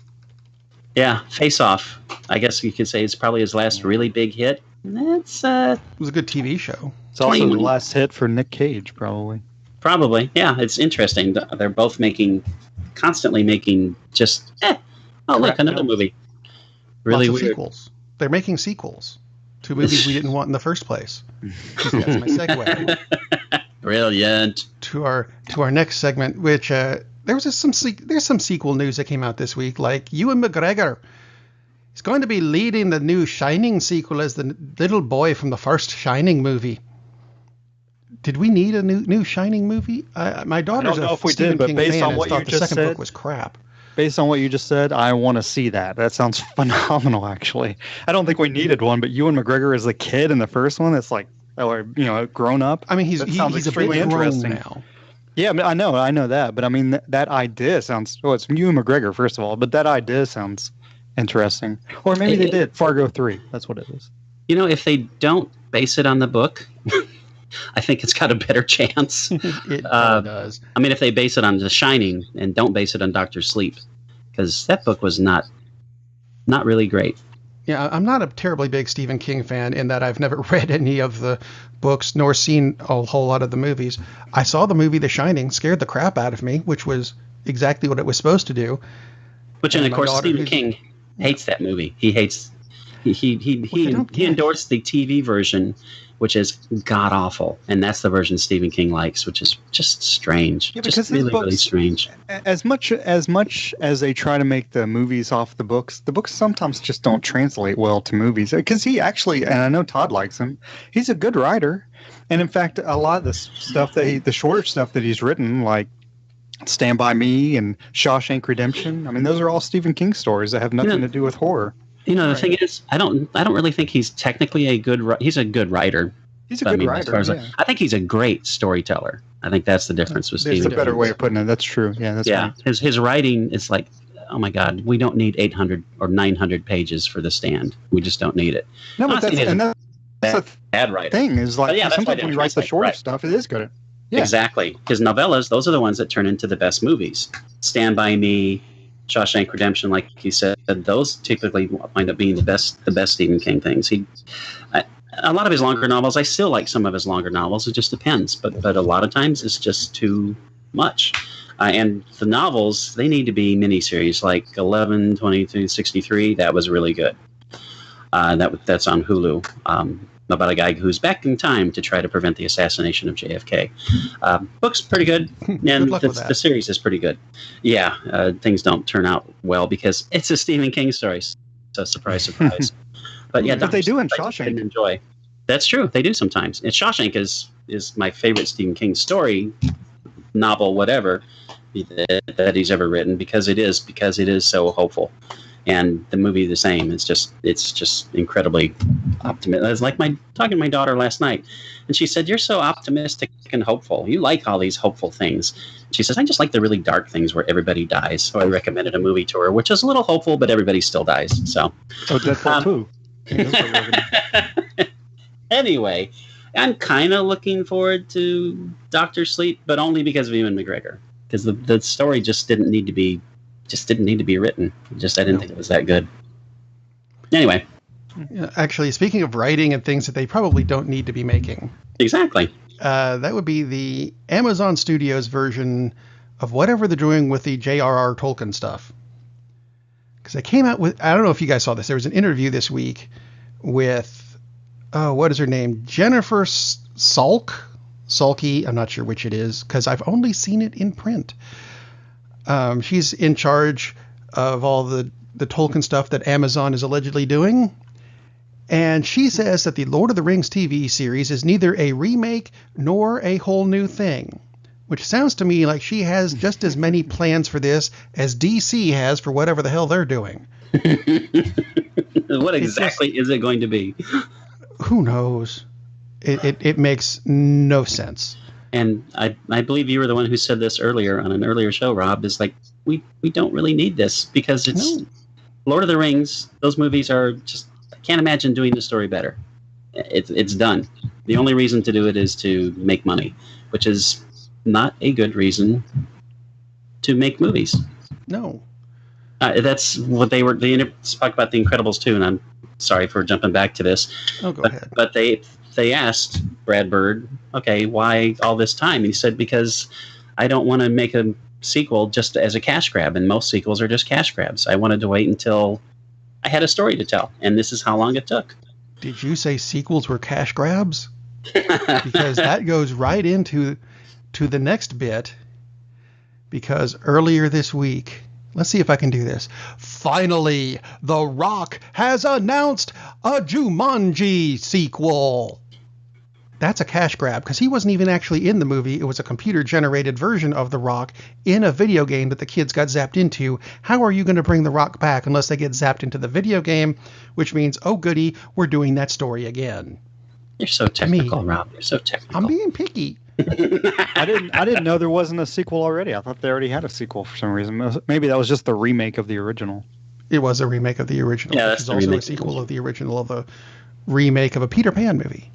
Yeah, Face Off. I guess you could say it's probably his last really big hit. That's it was a good TV show. It's also the last hit for Nick Cage, probably. Probably, yeah. It's interesting. They're both constantly making just. Oh, look, another movie. Really weird. Sequels. They're making sequels to movies we didn't want in the first place. That's my segue. Brilliant. To our next segment, which there's some sequel news that came out this week. Like Ewan McGregor is going to be leading the new Shining sequel as the little boy from the first Shining movie. Did we need a new Shining movie? My daughter's a Stephen King fan and thought the second book was crap. Based on what you just said, I want to see that. That sounds phenomenal, actually. I don't think we needed one, but Ewan McGregor as a kid in the first one, it's like, grown up. I mean, he's a bit grown now. Yeah, I know that, but I mean, that idea sounds. Oh, it's Ewan McGregor, first of all, but that idea sounds interesting. Or maybe they did Fargo 3. That's what it is. If they don't base it on the book, I think it's got a better chance. It does. I mean, if they base it on The Shining and don't base it on Dr. Sleep, because that book was not really great. Yeah, I'm not a terribly big Stephen King fan in that I've never read any of the books nor seen a whole lot of the movies. I saw the movie The Shining, scared the crap out of me, which was exactly what it was supposed to do. Which, and of course, Stephen King hates that movie. He hates. He endorsed the TV version, which is god awful, and that's the version Stephen King likes, which is just strange. Yeah, just really strange. As much as they try to make the movies off the books sometimes just don't translate well to movies. Because he actually, and I know Todd likes him, he's a good writer, and in fact, a lot of the stuff the shorter stuff that he's written, like Stand By Me and Shawshank Redemption, I mean, those are all Stephen King stories that have nothing to do with horror. The thing is, I don't really think he's technically he's a good writer. He's a good writer. I think he's a great storyteller. I think that's the difference with Stephen King. There's a better way of putting it. That's true. Yeah, that's right. His writing is like, oh my God, we don't need 800 or 900 pages for The Stand. We just don't need it. No, but that's a bad writer. Thing is like sometimes when he writes the shorter stuff, it is good. Yeah. Exactly. His novellas, those are the ones that turn into the best movies. Stand By Me, Shawshank Redemption, like he said, those typically wind up being the best Stephen King things. A lot of his longer novels, I still like some of his longer novels. It just depends, but a lot of times it's just too much. And the novels, they need to be miniseries, like 11, 22, 63. That was really good. That's on Hulu. About a guy who's back in time to try to prevent the assassination of JFK. Book's pretty good, and the series is pretty good. Yeah, things don't turn out well because it's a Stephen King story. So surprise, surprise. But yeah, but they do in Shawshank. I didn't enjoy. That's true. They do sometimes. And Shawshank is my favorite Stephen King story, novel, whatever that he's ever written because it is so hopeful. and the movie the same. It's just incredibly optimistic. I was like talking to my daughter last night, and she said, "You're so optimistic and hopeful. You like all these hopeful things." She says, "I just like the really dark things where everybody dies." So I recommended a movie to her, which is a little hopeful, but everybody still dies. So, Deadpool 2. Anyway, I'm kind of looking forward to Dr. Sleep, but only because of Ewan McGregor, because the story just didn't need to be written. I didn't think it was that good. Anyway. Actually, speaking of writing and things that they probably don't need to be making. Exactly. That would be the Amazon Studios version of whatever they're doing with the J.R.R. Tolkien stuff. Because they came out with, I don't know if you guys saw this, there was an interview this week with, what is her name? Jennifer Salke, I'm not sure which it is, because I've only seen it in print. She's in charge of all the Tolkien stuff that Amazon is allegedly doing. And she says that the Lord of the Rings TV series is neither a remake nor a whole new thing, which sounds to me like she has just as many plans for this as DC has for whatever the hell they're doing. What exactly is it going to be? Who knows? It makes no sense. And I believe you were the one who said this earlier on an earlier show, Rob, is like, we don't really need this because it's Lord of the Rings. Those movies are just, I can't imagine doing the story better. It's done. The only reason to do it is to make money, which is not a good reason to make movies. No. That's what they spoke about The Incredibles too, and I'm sorry for jumping back to this. Oh, go ahead. But they asked Brad Bird, okay, why all this time? He said, because I don't want to make a sequel just as a cash grab, and most sequels are just cash grabs. I wanted to wait until I had a story to tell, and this is how long it took. Did you say sequels were cash grabs? Because that goes right into the next bit, because earlier this week, let's see if I can do this. Finally, The Rock has announced a Jumanji sequel. That's a cash grab, because he wasn't even actually in the movie. It was a computer-generated version of The Rock in a video game that the kids got zapped into. How are you going to bring The Rock back unless they get zapped into the video game? Which means, oh goody, we're doing that story again. You're so technical, Rob. You're so technical. I'm being picky. I didn't know there wasn't a sequel already. I thought they already had a sequel for some reason. Maybe that was just the remake of the original. It was a remake of the original. Yeah, that's also a sequel of the original of a remake of a Peter Pan movie.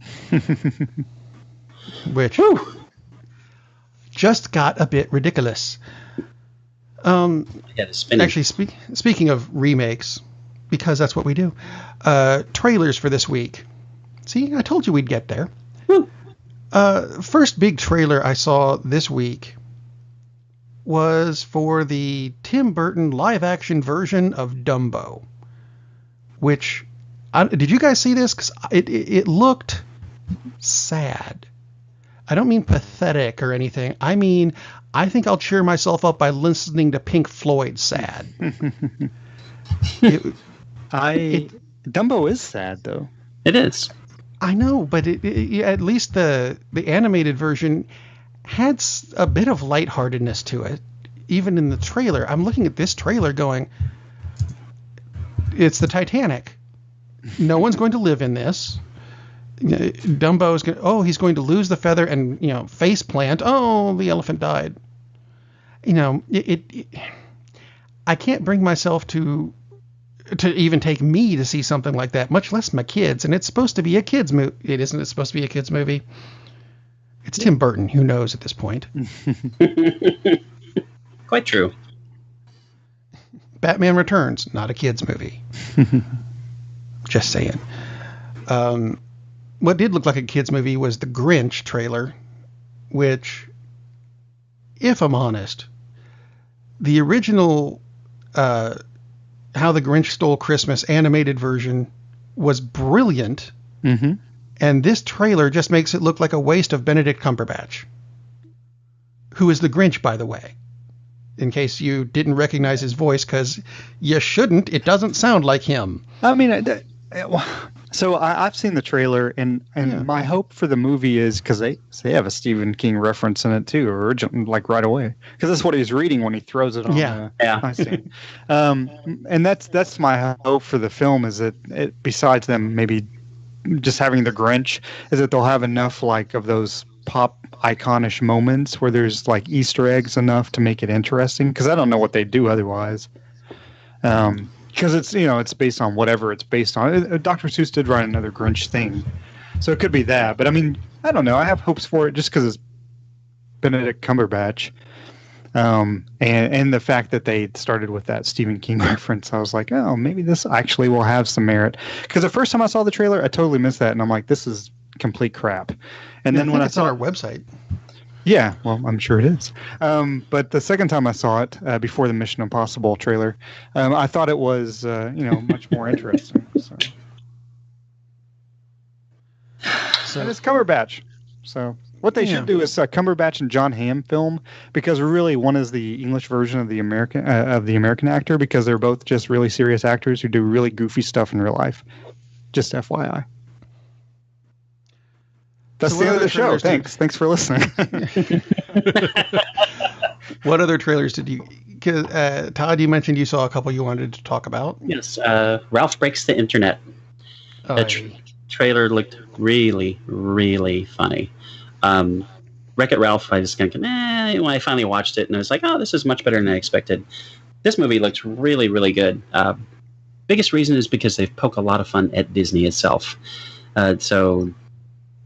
Which just got a bit ridiculous. Actually, speaking of remakes, because that's what we do, trailers for this week. See, I told you we'd get there. First big trailer I saw this week was for the Tim Burton live-action version of Dumbo, which, did you guys see this? Because it looked sad. I don't mean pathetic or anything. I mean, I think I'll cheer myself up by listening to Pink Floyd sad. Dumbo is sad, though. It is. I know, but at least the animated version had a bit of lightheartedness to it, even in the trailer. I'm looking at this trailer going, it's the Titanic. No one's going to live in this. Dumbo's going, he's going to lose the feather and, face plant. Oh, the elephant died. I can't bring myself to even take me to see something like that, much less my kids. And it's supposed to be a kids movie. Isn't it supposed to be a kids movie? It's Tim Burton. Who knows at this point? Quite true. Batman Returns, not a kids movie. Just saying. What did look like a kids movie was the Grinch trailer, which, if I'm honest, the original How the Grinch Stole Christmas animated version was brilliant. Mm-hmm. And this trailer just makes it look like a waste of Benedict Cumberbatch, who is the Grinch, by the way, in case you didn't recognize his voice, because you shouldn't. It doesn't sound like him. I mean, So I've seen the trailer, and my hope for the movie is because they have a Stephen King reference in it too, originally, like right away, because that's what he's reading when he throws it on. I see. And that's my hope for the film is that besides them maybe just having the Grinch, is that they'll have enough like of those pop iconish moments where there's like Easter eggs enough to make it interesting. Because I don't know what they do otherwise. Because it's based on whatever it's based on. Dr. Seuss did write another Grinch thing, so it could be that. But I mean, I don't know. I have hopes for it just because it's Benedict Cumberbatch, and the fact that they started with that Stephen King reference. I was like, oh, maybe this actually will have some merit. Because the first time I saw the trailer, I totally missed that, and I'm like, this is complete crap. And then when I saw on our website. Yeah, well, I'm sure it is. But the second time I saw it, before the Mission Impossible trailer, I thought it was, much more interesting. And it's Cumberbatch. So what they should do is Cumberbatch and John Hamm film, because really one is the English version of the American actor, because they're both just really serious actors who do really goofy stuff in real life. Just FYI. That's the end of the show. Thanks for listening. What other trailers did you... Todd, you mentioned you saw a couple you wanted to talk about. Yes. Ralph Breaks the Internet. The trailer looked really, really funny. Wreck-It Ralph, I was thinking, when I finally watched it, and I was like, oh, this is much better than I expected. This movie looks really, really good. Biggest reason is because they've poked a lot of fun at Disney itself. So...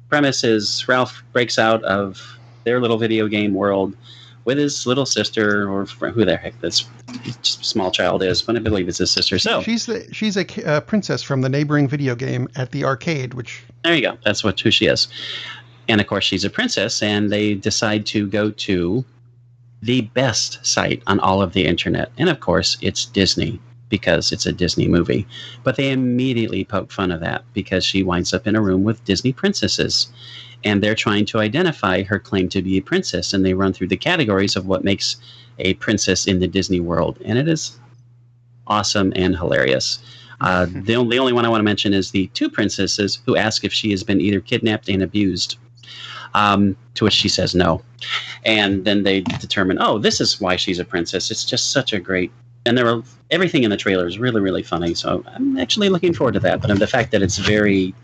premise is Ralph breaks out of their little video game world with his little sister, or who the heck this small child is, but I believe it's his sister. So she's a princess from the neighboring video game at the arcade. Which there you go. That's who she is. And of course, she's a princess, and they decide to go to the best site on all of the internet, and of course, it's Disney. Because it's a Disney movie. But they immediately poke fun of that because she winds up in a room with Disney princesses. And they're trying to identify her claim to be a princess. And they run through the categories of what makes a princess in the Disney world. And it is awesome and hilarious. The only one I want to mention is the two princesses who ask if she has been either kidnapped and abused. To which she says no. And then they determine, this is why she's a princess. It's just such a great... And everything in the trailer is really, really funny. So I'm actually looking forward to that. But the fact that it's very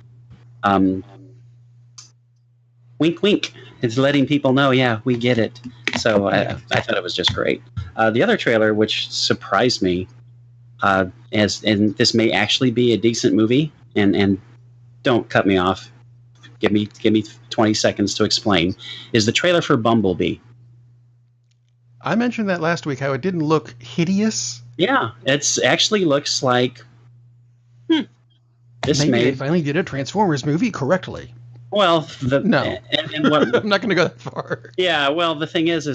wink, wink. It's letting people know, yeah, we get it. So I thought it was just great. The other trailer, which surprised me, and this may actually be a decent movie, and don't cut me off. Give me 20 seconds to explain, is the trailer for Bumblebee. I mentioned that last week, how it didn't look hideous. Yeah, it actually looks like maybe they finally did a Transformers movie correctly. Well, no. And what, I'm not going to go that far. Yeah, well, the thing is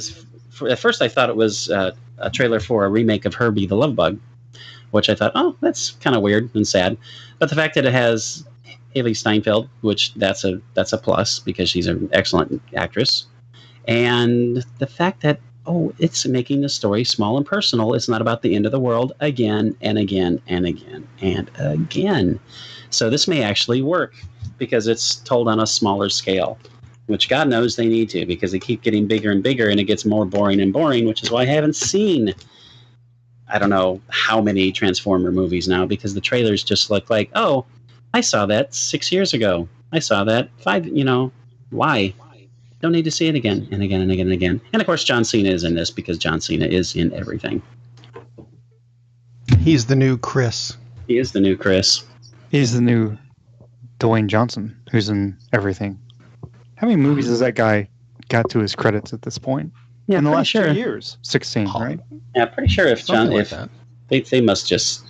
at first I thought it was a trailer for a remake of Herbie the Love Bug, which I thought, that's kind of weird and sad. But the fact that it has Haley Steinfeld, which that's a plus because she's an excellent actress, and the fact that it's making the story small and personal. It's not about the end of the world again and again and again and again. So this may actually work because it's told on a smaller scale, which God knows they need to, because they keep getting bigger and bigger and it gets more boring and boring, which is why I haven't seen, I don't know how many Transformer movies now, because the trailers just look like, I saw that 6 years ago. I saw that 5, why? Don't need to see it again and again and again and again. And of course, John Cena is in this because John Cena is in everything. He's the new Chris. He is the new Chris. He's the new Dwayne Johnson, who's in everything. How many movies has that guy got to his credits at this point? Yeah, in the last 2 years. 16, right? Yeah, pretty sure if they must just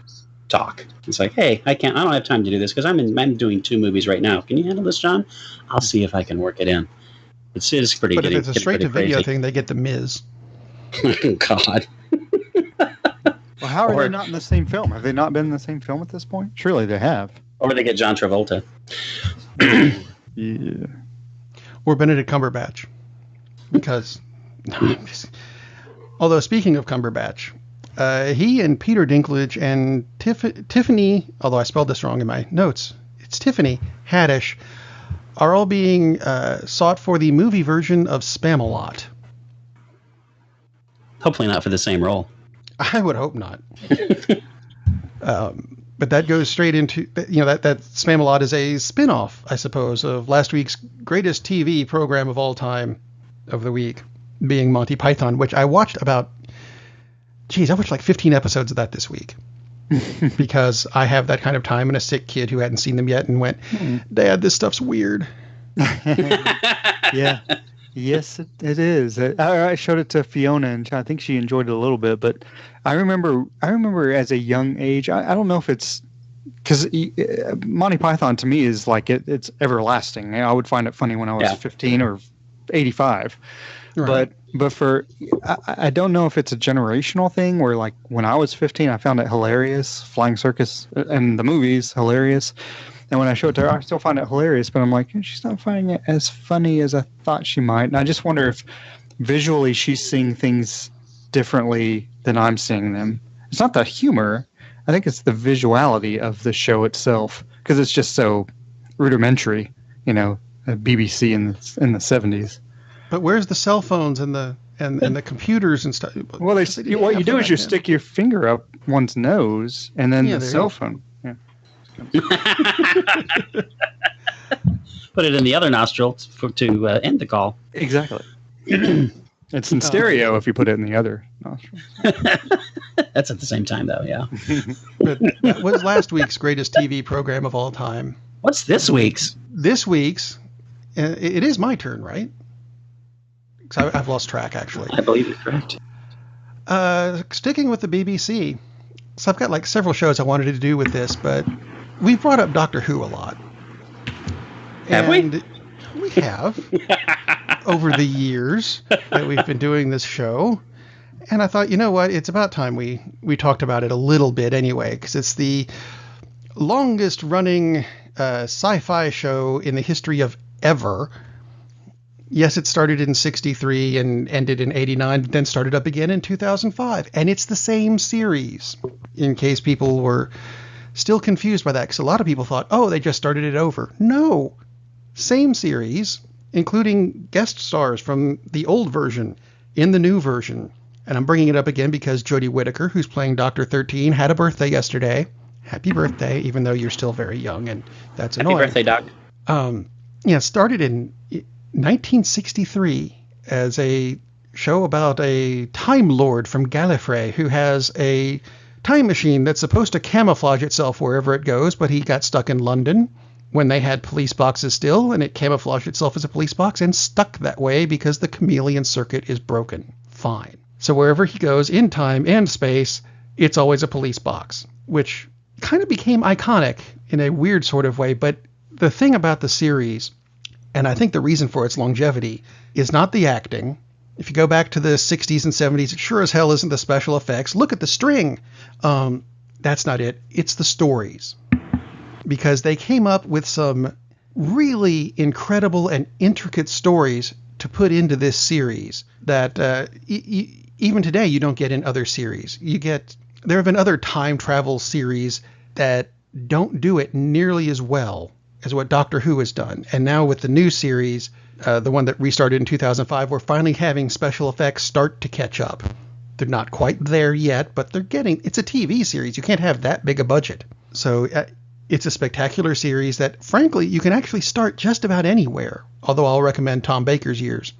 talk. It's like, hey, I don't have time to do this because I'm doing 2 movies right now. Can you handle this, John? I'll see if I can work it in. It's pretty. But if it's a straight-to-video thing, they get the Miz. God. Well, how are they not in the same film? Have they not been in the same film at this point? Surely they have. Or they get John Travolta. Yeah. Or Benedict Cumberbatch. Because, although speaking of Cumberbatch, he and Peter Dinklage and Tiffany, although I spelled this wrong in my notes, it's Tiffany Haddish, are all being sought for the movie version of Spamalot. Hopefully not for the same role. I would hope not. But that goes straight into, that Spamalot is a spin-off, I suppose, of last week's greatest TV program of all time of the week, being Monty Python, which I watched I watched like 15 episodes of that this week. Because I have that kind of time and a sick kid who hadn't seen them yet and went, Dad, this stuff's weird. Yeah. Yes, it is. I showed it to Fiona, and I think she enjoyed it a little bit. But I remember as a young age, I don't know if it's because Monty Python to me is like it's everlasting. I would find it funny when I was 15 or 85. Right. But I don't know if it's a generational thing where, like, when I was 15, I found it hilarious. Flying Circus and the movies hilarious. And when I show it to her, I still find it hilarious, but I'm like, she's not finding it as funny as I thought she might. And I just wonder if visually she's seeing things differently than I'm seeing them. It's not the humor. I think it's the visuality of the show itself, because it's just so rudimentary, BBC in the 70s. But where's the cell phones and the computers and stuff? Well, what you do is you stick your finger up one's nose and then the cell phone. Yeah. Put it in the other nostril to end the call. Exactly. It's in stereo if you put it in the other nostril. That's at the same time, though, yeah. But that was last week's greatest TV program of all time. What's this week's? This week's, it is my turn, right? Because I've lost track, actually. I believe you're correct. Sticking with the BBC, so I've got like several shows I wanted to do with this, but we've brought up Doctor Who a lot. Have we? We have. Over the years that we've been doing this show. And I thought, you know what? It's about time we talked about it a little bit anyway, because it's the longest running sci-fi show in the history of ever. Yes, it started in 63 and ended in 89, then started up again in 2005. And it's the same series, in case people were still confused by that, because a lot of people thought, oh, they just started it over. No, same series, including guest stars from the old version in the new version. And I'm bringing it up again because Jodie Whittaker, who's playing Dr. 13, had a birthday yesterday. Happy birthday, even though you're still very young, and that's annoying. Happy birthday, Doc. Started in 1963 as a show about a Time Lord from Gallifrey who has a time machine that's supposed to camouflage itself wherever it goes, but he got stuck in London when they had police boxes still, and it camouflaged itself as a police box and stuck that way because the chameleon circuit is broken. Fine. So wherever he goes in time and space, it's always a police box, which kind of became iconic in a weird sort of way. But the thing about the series, and I think the reason for its longevity, is not the acting. If you go back to the 60s and 70s, it sure as hell isn't the special effects. Look at the string. That's not it. It's the stories. Because they came up with some really incredible and intricate stories to put into this series that even today you don't get in other series. There have been other time travel series that don't do it nearly as well as what Doctor Who has done. And now with the new series, the one that restarted in 2005, we're finally having special effects start to catch up. They're not quite there yet, but it's a TV series. You can't have that big a budget. So it's a spectacular series that, frankly, you can actually start just about anywhere. Although I'll recommend Tom Baker's years,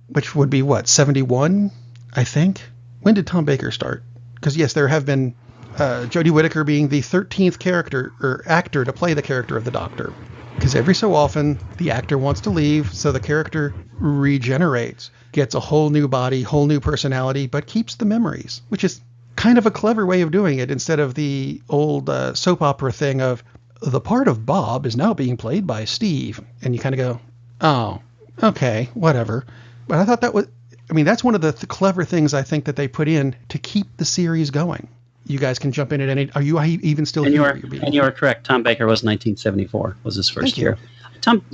which would be, 71, I think? When did Tom Baker start? Because, yes, there have been Jodie Whittaker being the 13th character or actor to play the character of the Doctor. Because every so often, the actor wants to leave, so the character regenerates, gets a whole new body, whole new personality, but keeps the memories, which is kind of a clever way of doing it instead of the old soap opera thing of the part of Bob is now being played by Steve. And you kind of go, oh, okay, whatever. But I thought that's one of the clever things I think that they put in to keep the series going. You guys can jump in at any. Are you even still here? And you are correct. Tom Baker was 1974 was his first year. Tom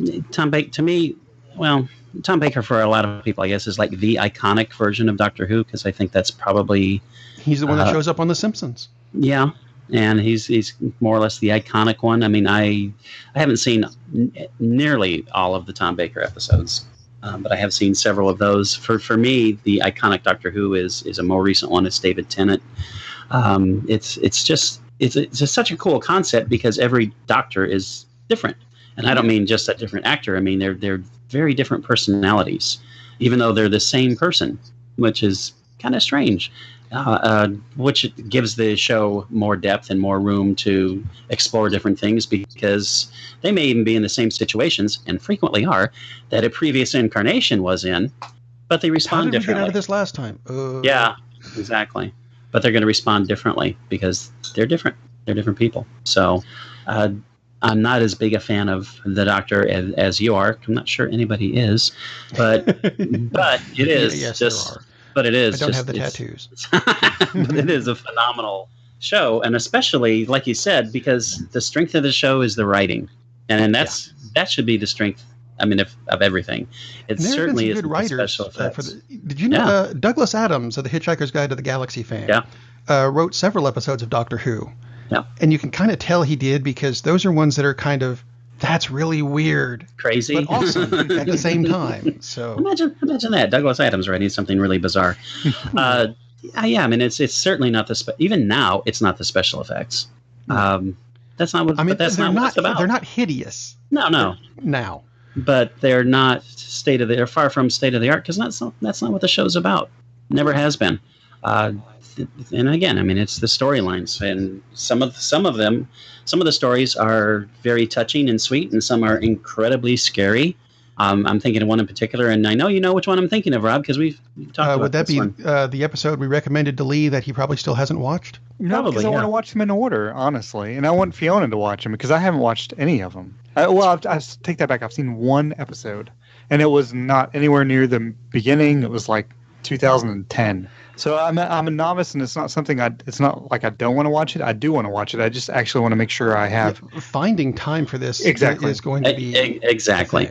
Baker, to me, Tom Baker for a lot of people, I guess, is like the iconic version of Doctor Who, because I think that's probably... He's the one that shows up on The Simpsons. Yeah. and he's more or less the iconic one. I mean, I haven't seen nearly all of the Tom Baker episodes, but I have seen several of those. For me, the iconic Doctor Who is a more recent one. It's David Tennant. It's just such a cool concept because every Doctor is different, and I don't mean just a different actor. I mean they're very different personalities, even though they're the same person, which is kind of strange. Which gives the show more depth and more room to explore different things because they may even be in the same situations, and frequently are, that a previous incarnation was in, but they respond differently. How did we get out of this last time? Yeah, exactly. But they're going to respond differently because they're different. They're different people. So I'm not as big a fan of the Doctor as you are. I'm not sure anybody is, but it is. Yes, just, there are. But it is. I don't have the tattoos. But it is a phenomenal show, and especially, like you said, because the strength of the show is the writing, and that should be the strength. I mean, of everything. It certainly is good writers. Special effects. Did you know Douglas Adams of the Hitchhiker's Guide to the Galaxy fame? Wrote several episodes of Doctor Who. Yeah, and you can kind of tell he did because those are ones that are kind of. That's really weird, crazy, but awesome at the same time. So imagine that Douglas Adams writing something really bizarre. I mean, it's certainly not even now. It's not the special effects. That's not what. I mean, that's not what it's about. They're not hideous. No. Now, but they're not they're far from state of the art because that's not what the show's about. Never has been. And again, I mean, it's the storylines, and some of the stories are very touching and sweet, and some are incredibly scary. I'm thinking of one in particular, and I know you know which one I'm thinking of, Rob, because we've talked about would that this be one. The episode we recommended to Lee that he probably still hasn't watched? No, because I want to watch them in order, honestly, and I want Fiona to watch them because I haven't watched any of them. I take that back. I've seen one episode, and it was not anywhere near the beginning. It was like 2010. So I'm a novice, and it's not something it's not like I don't want to watch it. I do want to watch it. I just actually want to make sure I have finding time for this. Is going to be exactly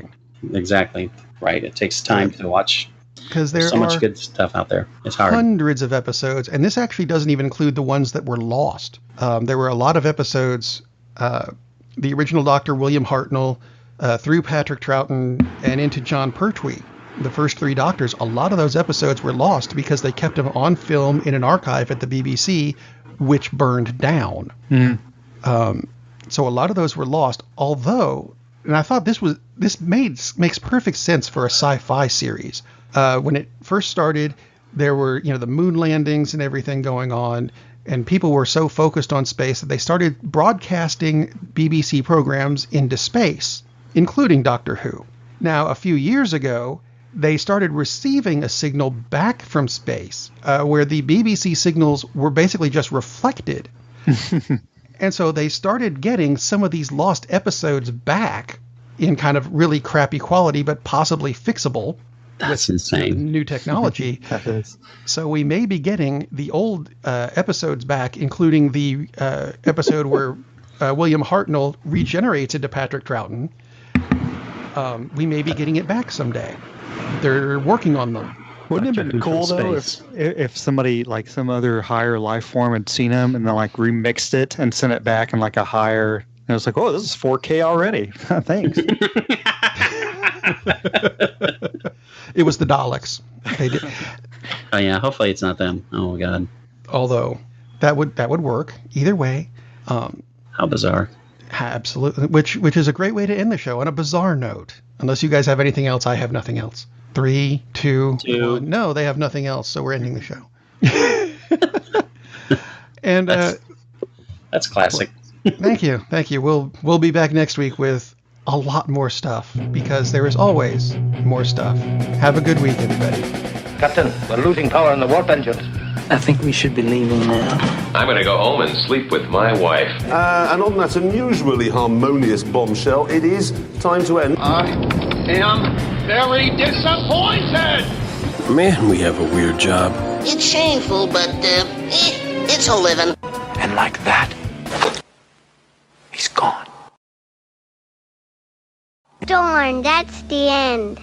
right. It takes time to watch because there's so much good stuff out there. It's hard. Hundreds of episodes, and this actually doesn't even include the ones that were lost. There were a lot of episodes. The original Doctor William Hartnell, through Patrick Troughton, and into John Pertwee. The first three Doctors, a lot of those episodes were lost because they kept them on film in an archive at the BBC, which burned down. So a lot of those were lost. Although, and I thought this makes perfect sense for a sci-fi series. When it first started, there were the moon landings and everything going on, and people were so focused on space that they started broadcasting BBC programs into space, including Doctor Who. Now, a few years ago, they started receiving a signal back from space where the BBC signals were basically just reflected. And so they started getting some of these lost episodes back in kind of really crappy quality, but possibly fixable. That's insane. New technology. That is. So we may be getting the old episodes back, including the episode where William Hartnell regenerates into Patrick Troughton. We may be getting it back someday. They're working on them. Wouldn't it have been cool though if somebody like some other higher life form had seen them and then like remixed it and sent it back in like a higher? And it was like, oh, this is 4K already. Thanks. It was the Daleks. They did. Oh yeah, hopefully it's not them. Oh god. Although that would work either way. How bizarre. Absolutely. Which is a great way to end the show on a bizarre note. Unless you guys have anything else, I have nothing else. 3, 2, 1. No, they have nothing else, so we're ending the show. And that's classic. Thank you. We'll be back next week with a lot more stuff because there is always more stuff. Have a good week, everybody. Captain, we're losing power in the warp engines. I think we should be leaving now. I'm going to go home and sleep with my wife. And on that unusually harmonious bombshell, it is time to end. I am very disappointed! Man, we have a weird job. It's shameful, but, it's a living. And like that, he's gone. Darn, that's the end.